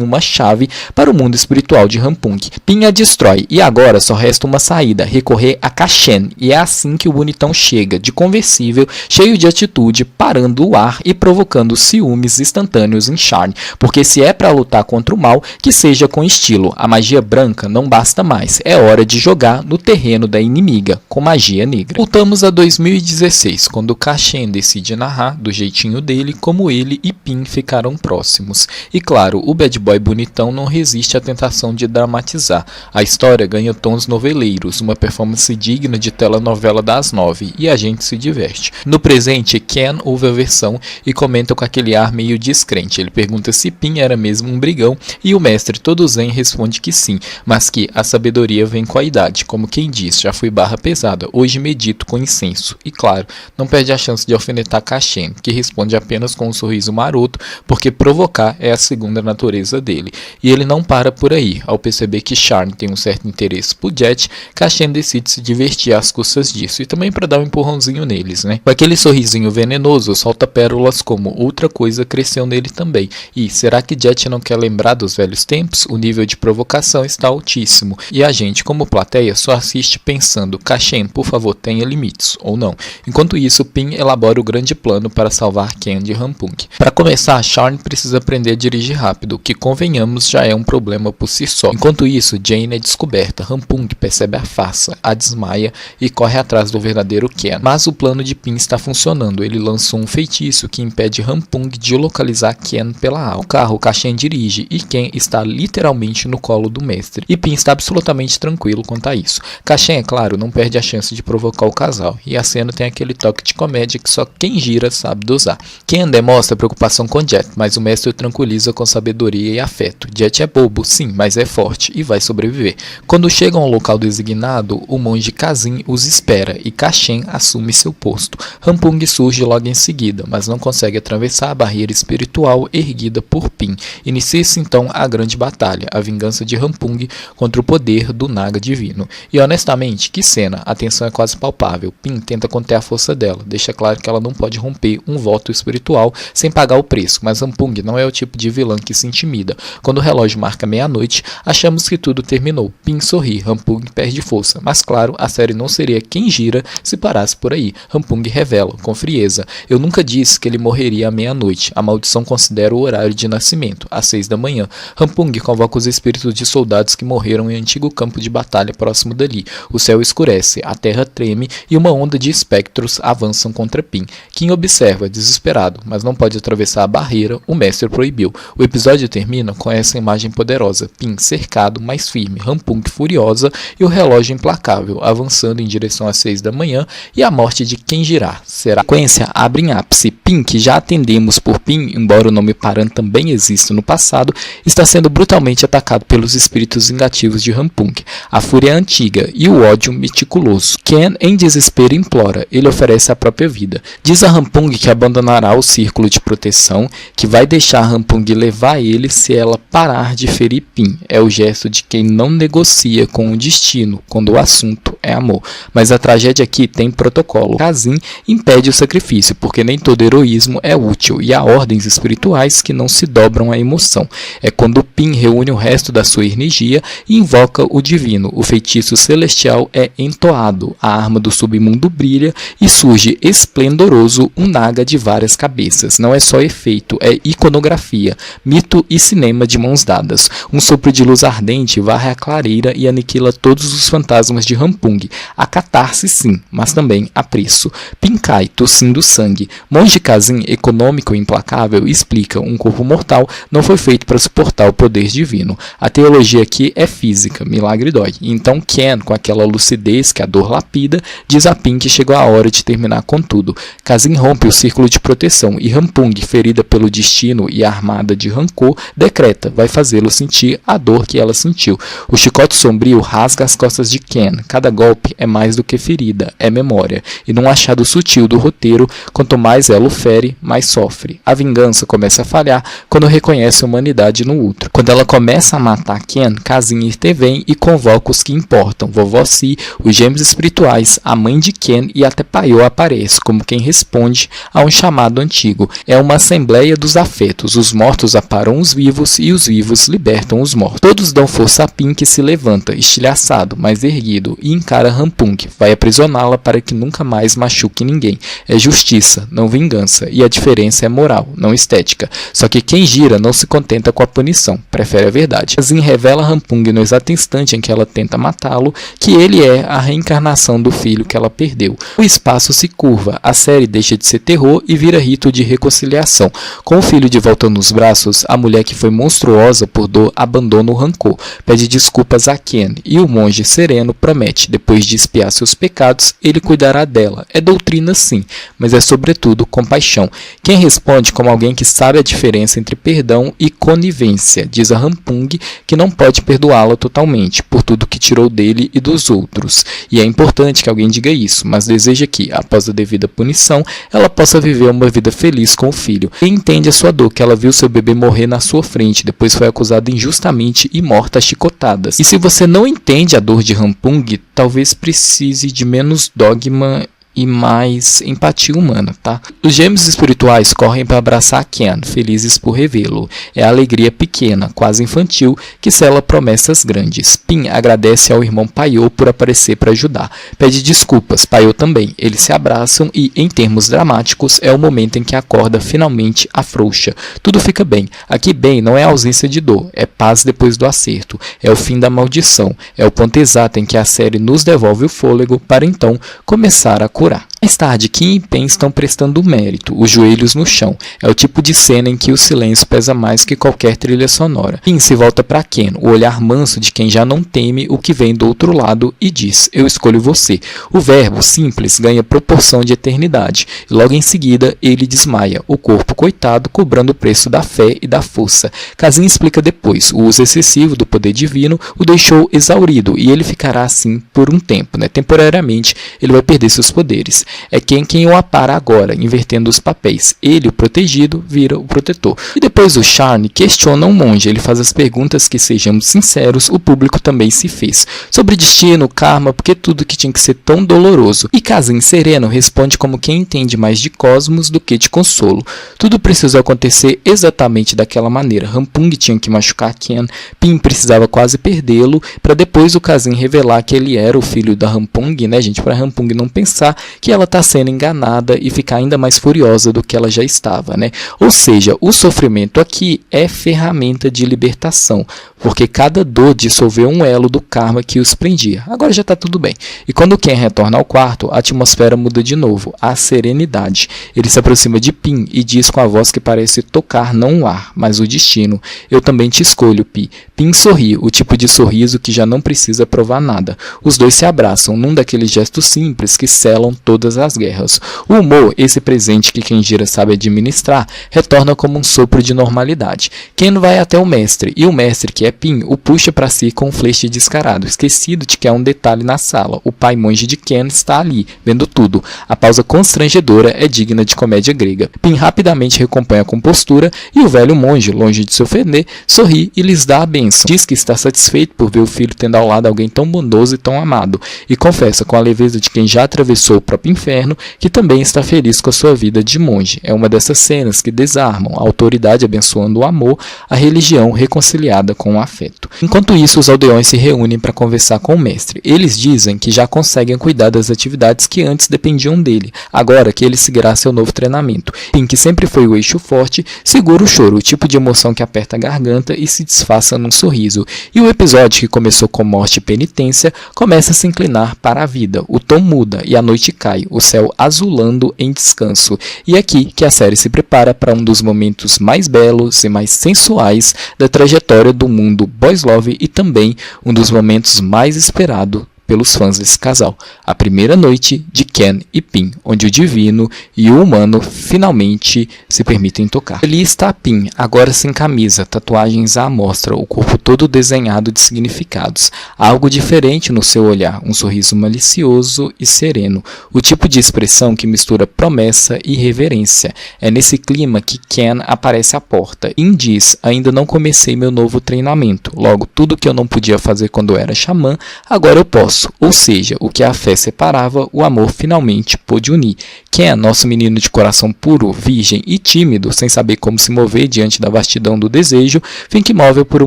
uma chave para o mundo espiritual de Rampung. Pin a destrói e agora só resta uma saída, recorrer a Kashen, e é assim que o bonitão chega, de conversível, cheio de atitude, parando o ar e provocando ciúmes instantâneos em Charn, porque se é para lutar contra o mal, que seja com estilo. A magia branca não basta mais, é hora de jogar no terreno da inimiga, com magia negra. Voltamos a 2016, quando Kashen decide narrar, do jeitinho dele, como ele e Pin ficaram próximos. E claro, o bad boy bonitão não resiste à tentação de dramatizar. A história ganha tons noveleiros, uma performance digna de telenovela das 9, e a gente se diverte. No presente, Ken ouve a versão e comenta com aquele ar meio descrente. Ele pergunta se Pin era mesmo um brigão, e o mestre todo zen responde que sim, mas que a sabedoria vem com a idade, como quem diz, já fui barra pesada, hoje medito com incenso. E claro, não perde a chance de alfinetar Cassien, que responde apenas com um sorriso maroto, porque provocar é a segunda natureza dele. E ele não para por aí. Ao perceber que Charn tem um certo interesse por Jet, Cassien decide se divertir às custas disso, e também para dar um empurrãozinho neles, né? Com aquele sorrisinho venenoso, solta pérolas como outra coisa cresceu nele também. E será que Jet não quer lembrar dos velhos tempos? O nível de provocação está altíssimo, e a gente, como plateia, só assiste pensando, Cassien, por favor, tenha limites, ou não. Enquanto isso, Pin elabora o grande plano para salvar Ken de Rampung. Para começar, Charn precisa aprender a dirigir rápido, o que, convenhamos, já é um problema por si só. Enquanto isso, Jane é descoberta, Rampung percebe a farsa, a desmaia e corre atrás do verdadeiro Ken. Mas o plano de Pin está funcionando, ele lança um feitiço que impede Rampung de localizar Ken pela alma. O carro Cassien dirige e Ken está literalmente no colo do mestre, e Pin está absolutamente tranquilo quanto a isso. Cassien, é claro, não perde a chance de provocar o casal, e a cena tem aquele toque de comédia que só quem gira sabe dosar. Ken demonstra preocupação com Jet, mas o mestre o tranquiliza com sabedoria e afeto. Jet é bobo, sim, mas é forte e vai sobreviver. Quando chegam ao local designado, o monge Kazin os espera e Cassien assume seu posto. Rampung surge logo em seguida, mas não consegue atravessar a barreira espiritual erguida por Pin. Inicia-se então a grande batalha, a vingança de Rampung contra o poder do Naga divino. E honestamente, que cena, a tensão é quase palpável. Pin tenta conter a força dela, deixa claro que ela não pode romper um voto espiritual sem pagar o preço, mas Rampung não é o tipo de vilã que se intimida. Quando o relógio marca meia-noite, achamos que tudo terminou. Pin sorri, Rampung perde força, mas claro, a série não seria quem gira se parasse por aí. Rampung revela, com frieza, eu nunca disse que ele morreria à meia-noite, a maldição considera o horário de nascimento, às 6 da manhã. Rampung convoca os espíritos de soldados que morreram em antigo campo de batalha próximo dali. O céu escurece, a terra treme e uma onda de espectros avançam contra Pin. Kim observa, desesperado, mas não pode atravessar a barreira, o mestre proibiu. O episódio termina com essa imagem poderosa, Pin cercado, mais firme, Rampung furiosa e o relógio implacável, avançando em direção às 6 da manhã e a morte de quem girar. Será? A sequência abre em ápice. Pin, que já atendemos por Pin, embora o nome Paran também exista no passado, está sendo brutalmente atacado pelos espíritos vingativos de Rampung. A fúria é antiga e o ódio meticuloso. Ken, em desespero, implora. Ele oferece a própria vida. Diz a Rampung que abandonará o círculo de proteção, que vai deixar Rampung levar ele se ela parar de ferir Pin. É o gesto de quem não negocia com o destino quando o assunto é amor. Mas a tragédia aqui tem protocolo. Kazin impede o sacrifício, porque nem todo heroísmo é útil, e há ordens espirituais que não se dobram à emoção. É quando Pin reúne o resto da sua energia e invoca o divino. O feitiço celestial é entoado, a arma do submundo brilha e surge esplendoroso um Naga de várias cabeças. Não é só efeito, é iconografia, mito e cinema de mãos dadas. Um sopro de luz ardente varre a clareira e aniquila todos os fantasmas de Rampung. A catarse sim, mas também a preço. Pin cai, tossindo sangue. Monge Kazin, econômico e implacável, explica: um corpo mortal não foi feito para suportar o poder divino. A teologia aqui é física, milagre dói. Então Ken, com aquela lucidez que a dor lapida, diz a Pin que chegou a hora de terminar com tudo. Kazin rompe o círculo de proteção e Rampung, ferida pelo destino e armada de rancor, decreta, vai fazê-lo sentir a dor que ela sentiu. O chicote sombrio rasga as costas de Ken. Cada golpe é mais do que ferida, é memória. E num achado sutil do roteiro, quanto mais ela o fere, mais sofre. A vingança começa a falhar quando reconhece a humanidade no outro. Quando ela começa a matar Ken, Kazin intervém e convoca os que importam. Vovó Si, os gêmeos espirituais, a mãe de Ken e até Paiô aparece como quem responde a um chamado antigo. É uma assembleia dos afetos. Os mortos aparam os vivos e os vivos libertam os mortos. Todos dão força a Pin, que se levanta, estilhaçado, mas erguido, e encara Rampung. Vai aprisioná-la para que nunca mais machuque ninguém. É justiça, não vingança, e a diferença é moral, não estética. Só que quem gira não se contenta com a punição, prefere a verdade. Kazin revela a Rampung no exato instante em que ela tenta matá-lo, que ele é a reencarnação do filho que ela perdeu. O espaço se curva, a série deixa de ser terror e vira rito de reconciliação. Com o filho de volta nos braços, a mulher que foi monstruosa por dor abandona o rancor, pede desculpas a Ken, e o monge sereno promete, depois de expiar seus pecados, ele cuidará dela. É doutrina sim, mas é sobretudo compaixão. Quem responde como alguém que sabe a diferença entre perdão e conivência, diz a Rampung que não pode perdoá-la totalmente. Por tudo do que tirou dele e dos outros. E é importante que alguém diga isso, mas deseja que, após a devida punição, ela possa viver uma vida feliz com o filho. E entende a sua dor, que ela viu seu bebê morrer na sua frente, depois foi acusada injustamente e morta a chicotadas. E se você não entende a dor de Rampung, talvez precise de menos dogma e mais empatia humana, tá? Os gêmeos espirituais correm para abraçar Ken, felizes por revê-lo. É a alegria pequena, quase infantil, que sela promessas grandes. Pin agradece ao irmão Paiô por aparecer para ajudar. Pede desculpas, Paiô também. Eles se abraçam e, em termos dramáticos, é o momento em que a corda finalmente afrouxa. Tudo fica bem. Aqui bem não é ausência de dor, é paz depois do acerto. É o fim da maldição. É o ponto exato em que a série nos devolve o fôlego para então começar a curar. Mais tarde, Kim e Pen estão prestando mérito, os joelhos no chão. É o tipo de cena em que o silêncio pesa mais que qualquer trilha sonora. Kim se volta para Ken, o olhar manso de quem já não teme o que vem do outro lado, e diz: eu escolho você. O verbo simples ganha proporção de eternidade. E logo em seguida, ele desmaia, o corpo coitado cobrando o preço da fé e da força. Kazin explica depois: o uso excessivo do poder divino o deixou exaurido, e ele ficará assim por um tempo, temporariamente ele vai perder seus poderes. É quem o apara agora, invertendo os papéis. Ele, o protegido, vira o protetor. E depois o Charne questiona o monge. Ele faz as perguntas que, sejamos sinceros, o público também se fez. Sobre destino, karma, porque tudo que tinha que ser tão doloroso. E Kazin, sereno, responde como quem entende mais de cosmos do que de consolo. Tudo precisou acontecer exatamente daquela maneira. Rampung tinha que machucar Ken, Pin precisava quase perdê-lo, para depois o Kazin revelar que ele era o filho da Rampung, gente, para Rampung não pensar que ela está sendo enganada e ficar ainda mais furiosa do que ela já estava, Ou seja, o sofrimento aqui é ferramenta de libertação, porque cada dor dissolveu um elo do karma que os prendia. Agora já está tudo bem. E quando Ken retorna ao quarto, a atmosfera muda de novo, a serenidade. Ele se aproxima de Pin e diz com a voz que parece tocar não o ar, mas o destino: eu também te escolho, Pi. Pin sorri, o tipo de sorriso que já não precisa provar nada. Os dois se abraçam, num daqueles gestos simples que selam todas as guerras. O humor, esse presente que Kenjira sabe administrar, retorna como um sopro de normalidade. Ken vai até o mestre, e o mestre, que é Pin, o puxa para si com um flecha descarado, esquecido de que há um detalhe na sala. O pai monge de Ken está ali, vendo tudo. A pausa constrangedora é digna de comédia grega. Pin rapidamente recompõe a compostura, e o velho monge, longe de se ofender, sorri e lhes dá a bênção. Diz que está satisfeito por ver o filho tendo ao lado alguém tão bondoso e tão amado, e confessa com a leveza de quem já atravessou o próprio inferno que também está feliz com a sua vida de monge. É uma dessas cenas que desarmam, a autoridade abençoando o amor, a religião reconciliada com o afeto. Enquanto isso, os aldeões se reúnem para conversar com o mestre. Eles dizem que já conseguem cuidar das atividades que antes dependiam dele, agora que ele seguirá seu novo treinamento. Pin, que sempre foi o eixo forte, segura o choro, o tipo de emoção que aperta a garganta e se disfarça num sorriso. E o episódio, que começou com morte e penitência, começa a se inclinar para a vida. O tom muda e a noite cai, o céu azulando em descanso. E é aqui que a série se prepara para um dos momentos mais belos e mais sensuais da trajetória do mundo Boys Love, e também um dos momentos mais esperados pelos fãs desse casal, a primeira noite de Ken e Pin, onde o divino e o humano finalmente se permitem tocar. Ali está Pin, agora sem camisa, tatuagens à amostra, o corpo todo desenhado de significados, algo diferente no seu olhar, um sorriso malicioso e sereno, o tipo de expressão que mistura promessa e reverência. É nesse clima que Ken aparece à porta. Pin diz: ainda não comecei meu novo treinamento, logo tudo que eu não podia fazer quando eu era xamã, agora eu posso. Ou seja, o que a fé separava, o amor finalmente pôde unir. Ken, nosso menino de coração puro, virgem e tímido, sem saber como se mover diante da vastidão do desejo, fica imóvel por um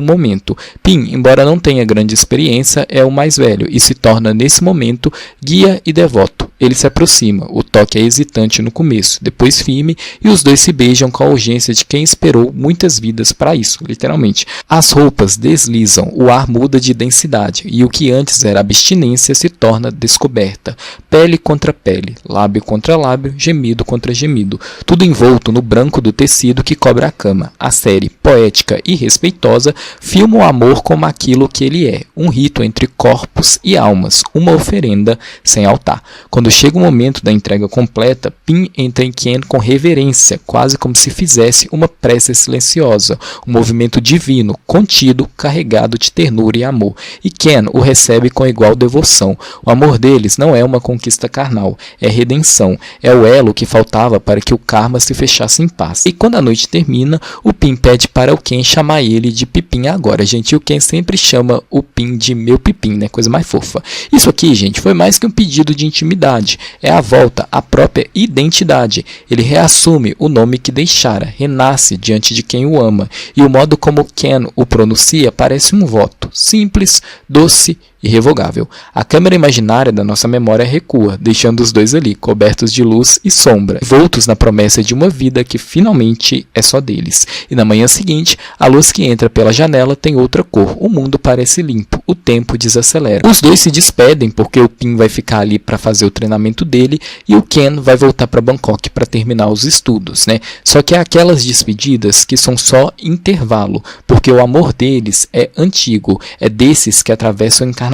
momento. Pin, embora não tenha grande experiência, é o mais velho e se torna, nesse momento, guia e devoto. Ele se aproxima, o toque é hesitante no começo, depois firme, e os dois se beijam com a urgência de quem esperou muitas vidas para isso, literalmente. As roupas deslizam, o ar muda de densidade, e o que antes era abstinência se torna descoberta. Pele contra pele, lábio contra lábio, gemido contra gemido, tudo envolto no branco do tecido que cobre a cama. A série, poética e respeitosa, filma o amor como aquilo que ele é, um rito entre corpos e almas, uma oferenda sem altar. Quando chega o momento da entrega completa, Pin entra em Ken com reverência, quase como se fizesse uma prece silenciosa, um movimento divino, contido, carregado de ternura e amor. E Ken o recebe com igual devoção. O amor deles não é uma conquista carnal, é redenção, é o elo que faltava para que o karma se fechasse em paz. E quando a noite termina, o Pin pede para o Ken chamar ele de Pipim agora, gente. E o Ken sempre chama o Pin de meu Pipim, né? Coisa mais fofa. Isso aqui, gente, foi mais que um pedido de intimidade. É a volta à própria identidade. Ele reassume o nome que deixara, renasce diante de quem o ama. E o modo como Ken o pronuncia parece um voto, simples, doce, irrevogável. A câmera imaginária da nossa memória recua, deixando os dois ali, cobertos de luz e sombra, envoltos na promessa de uma vida que finalmente é só deles. E na manhã seguinte, a luz que entra pela janela tem outra cor, o mundo parece limpo, o tempo desacelera. Os dois se despedem porque o Pin vai ficar ali para fazer o treinamento dele e o Ken vai voltar para Bangkok para terminar os estudos, né? Só que é aquelas despedidas que são só intervalo, porque o amor deles é antigo, é desses que atravessam encarnações.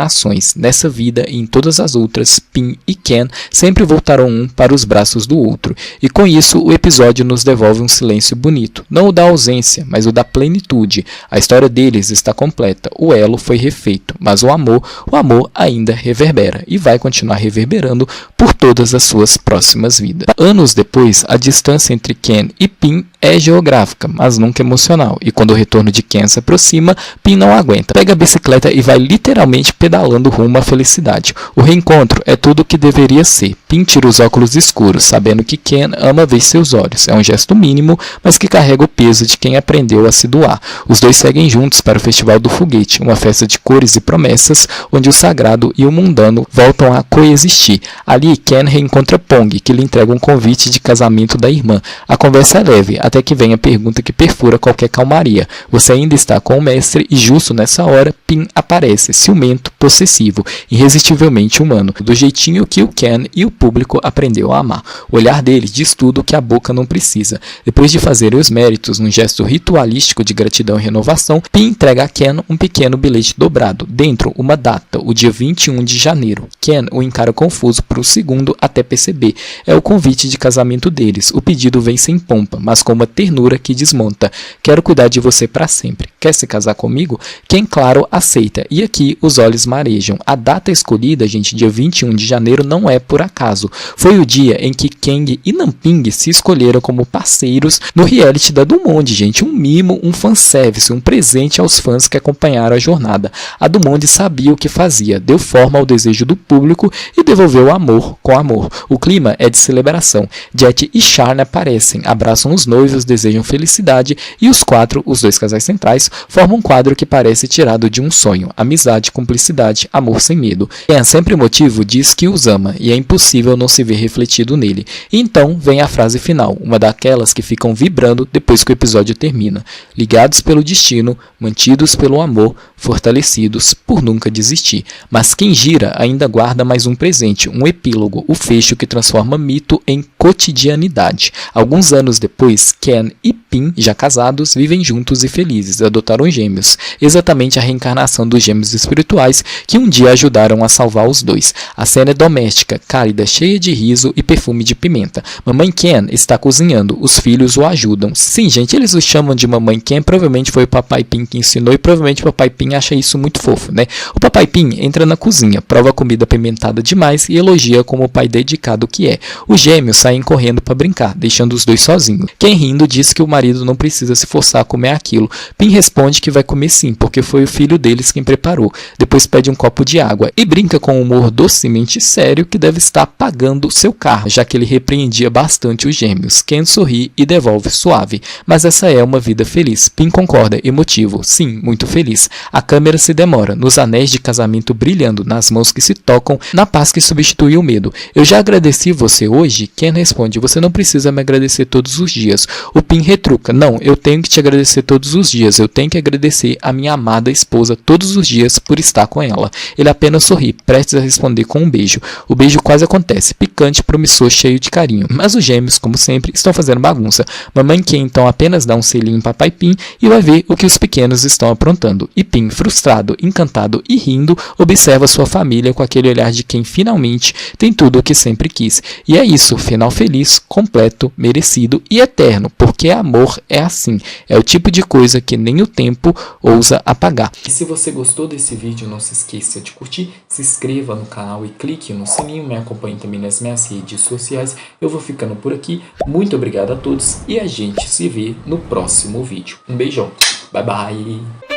Nessa vida e em todas as outras, Pin e Ken sempre voltaram um para os braços do outro. E com isso, o episódio nos devolve um silêncio bonito. Não o da ausência, mas o da plenitude. A história deles está completa. O elo foi refeito, mas o amor ainda reverbera. E vai continuar reverberando por todas as suas próximas vidas. Anos depois, a distância entre Ken e Pin é geográfica, mas nunca emocional. E quando o retorno de Ken se aproxima, Pin não aguenta. Pega a bicicleta e vai literalmente pedalando rumo à felicidade. O reencontro é tudo o que deveria ser. Pin tira os óculos escuros, sabendo que Ken ama ver seus olhos. É um gesto mínimo, mas que carrega o peso de quem aprendeu a se doar. Os dois seguem juntos para o Festival do Foguete, uma festa de cores e promessas, onde o sagrado e o mundano voltam a coexistir. Ali, Ken reencontra Pong, que lhe entrega um convite de casamento da irmã. A conversa é leve, até que vem a pergunta que perfura qualquer calmaria. Você ainda está com o mestre? E justo nessa hora, Pin aparece, ciumento, possessivo, irresistivelmente humano, do jeitinho que o Ken e o público aprendeu a amar. O olhar dele diz tudo o que a boca não precisa. Depois de fazerem os méritos num gesto ritualístico de gratidão e renovação, Pin entrega a Ken um pequeno bilhete dobrado, dentro uma data, o dia 21 de janeiro. Ken o encara confuso por um segundo até perceber. É o convite de casamento deles. O pedido vem sem pompa, mas com uma ternura que desmonta. Quero cuidar de você para sempre. Quer se casar comigo? Ken, claro, aceita. E aqui os olhos marejam. A data escolhida, gente, dia 21 de janeiro, não é por acaso. Foi o dia em que Kang e Namping se escolheram como parceiros no reality da Dumond, gente. Um mimo, um fanservice, um presente aos fãs que acompanharam a jornada. A Dumond sabia o que fazia, deu forma ao desejo do público e devolveu amor com amor. O clima é de celebração. Jet e Charne aparecem, abraçam os noivos, desejam felicidade e os quatro, os dois casais centrais, formam um quadro que parece tirado de um sonho. Amizade, cumplicidade, amor sem medo. Ken, sempre emotivo, diz que os ama e é impossível não se ver refletido nele. E então vem a frase final, uma daquelas que ficam vibrando depois que o episódio termina. Ligados pelo destino, mantidos pelo amor, fortalecidos por nunca desistir. Mas quem gira ainda guarda mais um presente, um epílogo, o fecho que transforma mito em cotidianidade. Alguns anos depois, Ken e Pin, já casados, vivem juntos e felizes, adotaram gêmeos, exatamente a reencarnação dos gêmeos espirituais que um dia ajudaram a salvar os dois. A cena é doméstica, cálida, cheia de riso e perfume de pimenta. Mamãe Ken está cozinhando, os filhos o ajudam. Sim, gente, eles o chamam de Mamãe Ken, provavelmente foi o Papai Pin que ensinou e provavelmente o Papai Pin acha isso muito fofo, né? O Papai Pin entra na cozinha, prova a comida apimentada demais e elogia como o pai dedicado que é. Os gêmeos saem correndo para brincar, deixando os dois sozinhos. Ken, rindo, diz que o marido não precisa se forçar a comer aquilo. Pin responde que vai comer sim, porque foi o filho deles quem preparou. Depois pede um copo de água e brinca com um humor docemente sério que deve estar pagando seu carro, já que ele repreendia bastante os gêmeos. Ken sorri e devolve suave. Mas essa é uma vida feliz. Pin concorda, emotivo. Sim, muito feliz. A câmera se demora, nos anéis de casamento brilhando, nas mãos que se tocam, na paz que substitui o medo. Eu já agradeci você hoje? Ken responde: você não precisa me agradecer todos os dias. O Pin retruca: não, eu tenho que te agradecer todos os dias. Eu tenho que agradecer a minha amada esposa todos os dias por estar com ela. Ele apenas sorri, prestes a responder com um beijo. O beijo quase acontece, picante, promissor, cheio de carinho. Mas os gêmeos, como sempre, estão fazendo bagunça. Mamãe Ken então apenas dá um selinho em Papai Pin e vai ver o que os pequenos estão aprontando. E Pin, frustrado, encantado e rindo, observa sua família com aquele olhar de quem finalmente tem tudo o que sempre quis. E é isso, final feliz, completo, merecido e eterno, porque amor é assim, é o tipo de coisa que nem o tempo ousa apagar. E se você gostou desse vídeo, não se esqueça de curtir, se inscreva no canal e clique no sininho, me acompanhe também nas minhas redes sociais. Eu vou ficando por aqui, muito obrigado a todos e a gente se vê no próximo vídeo. Um beijão, bye bye!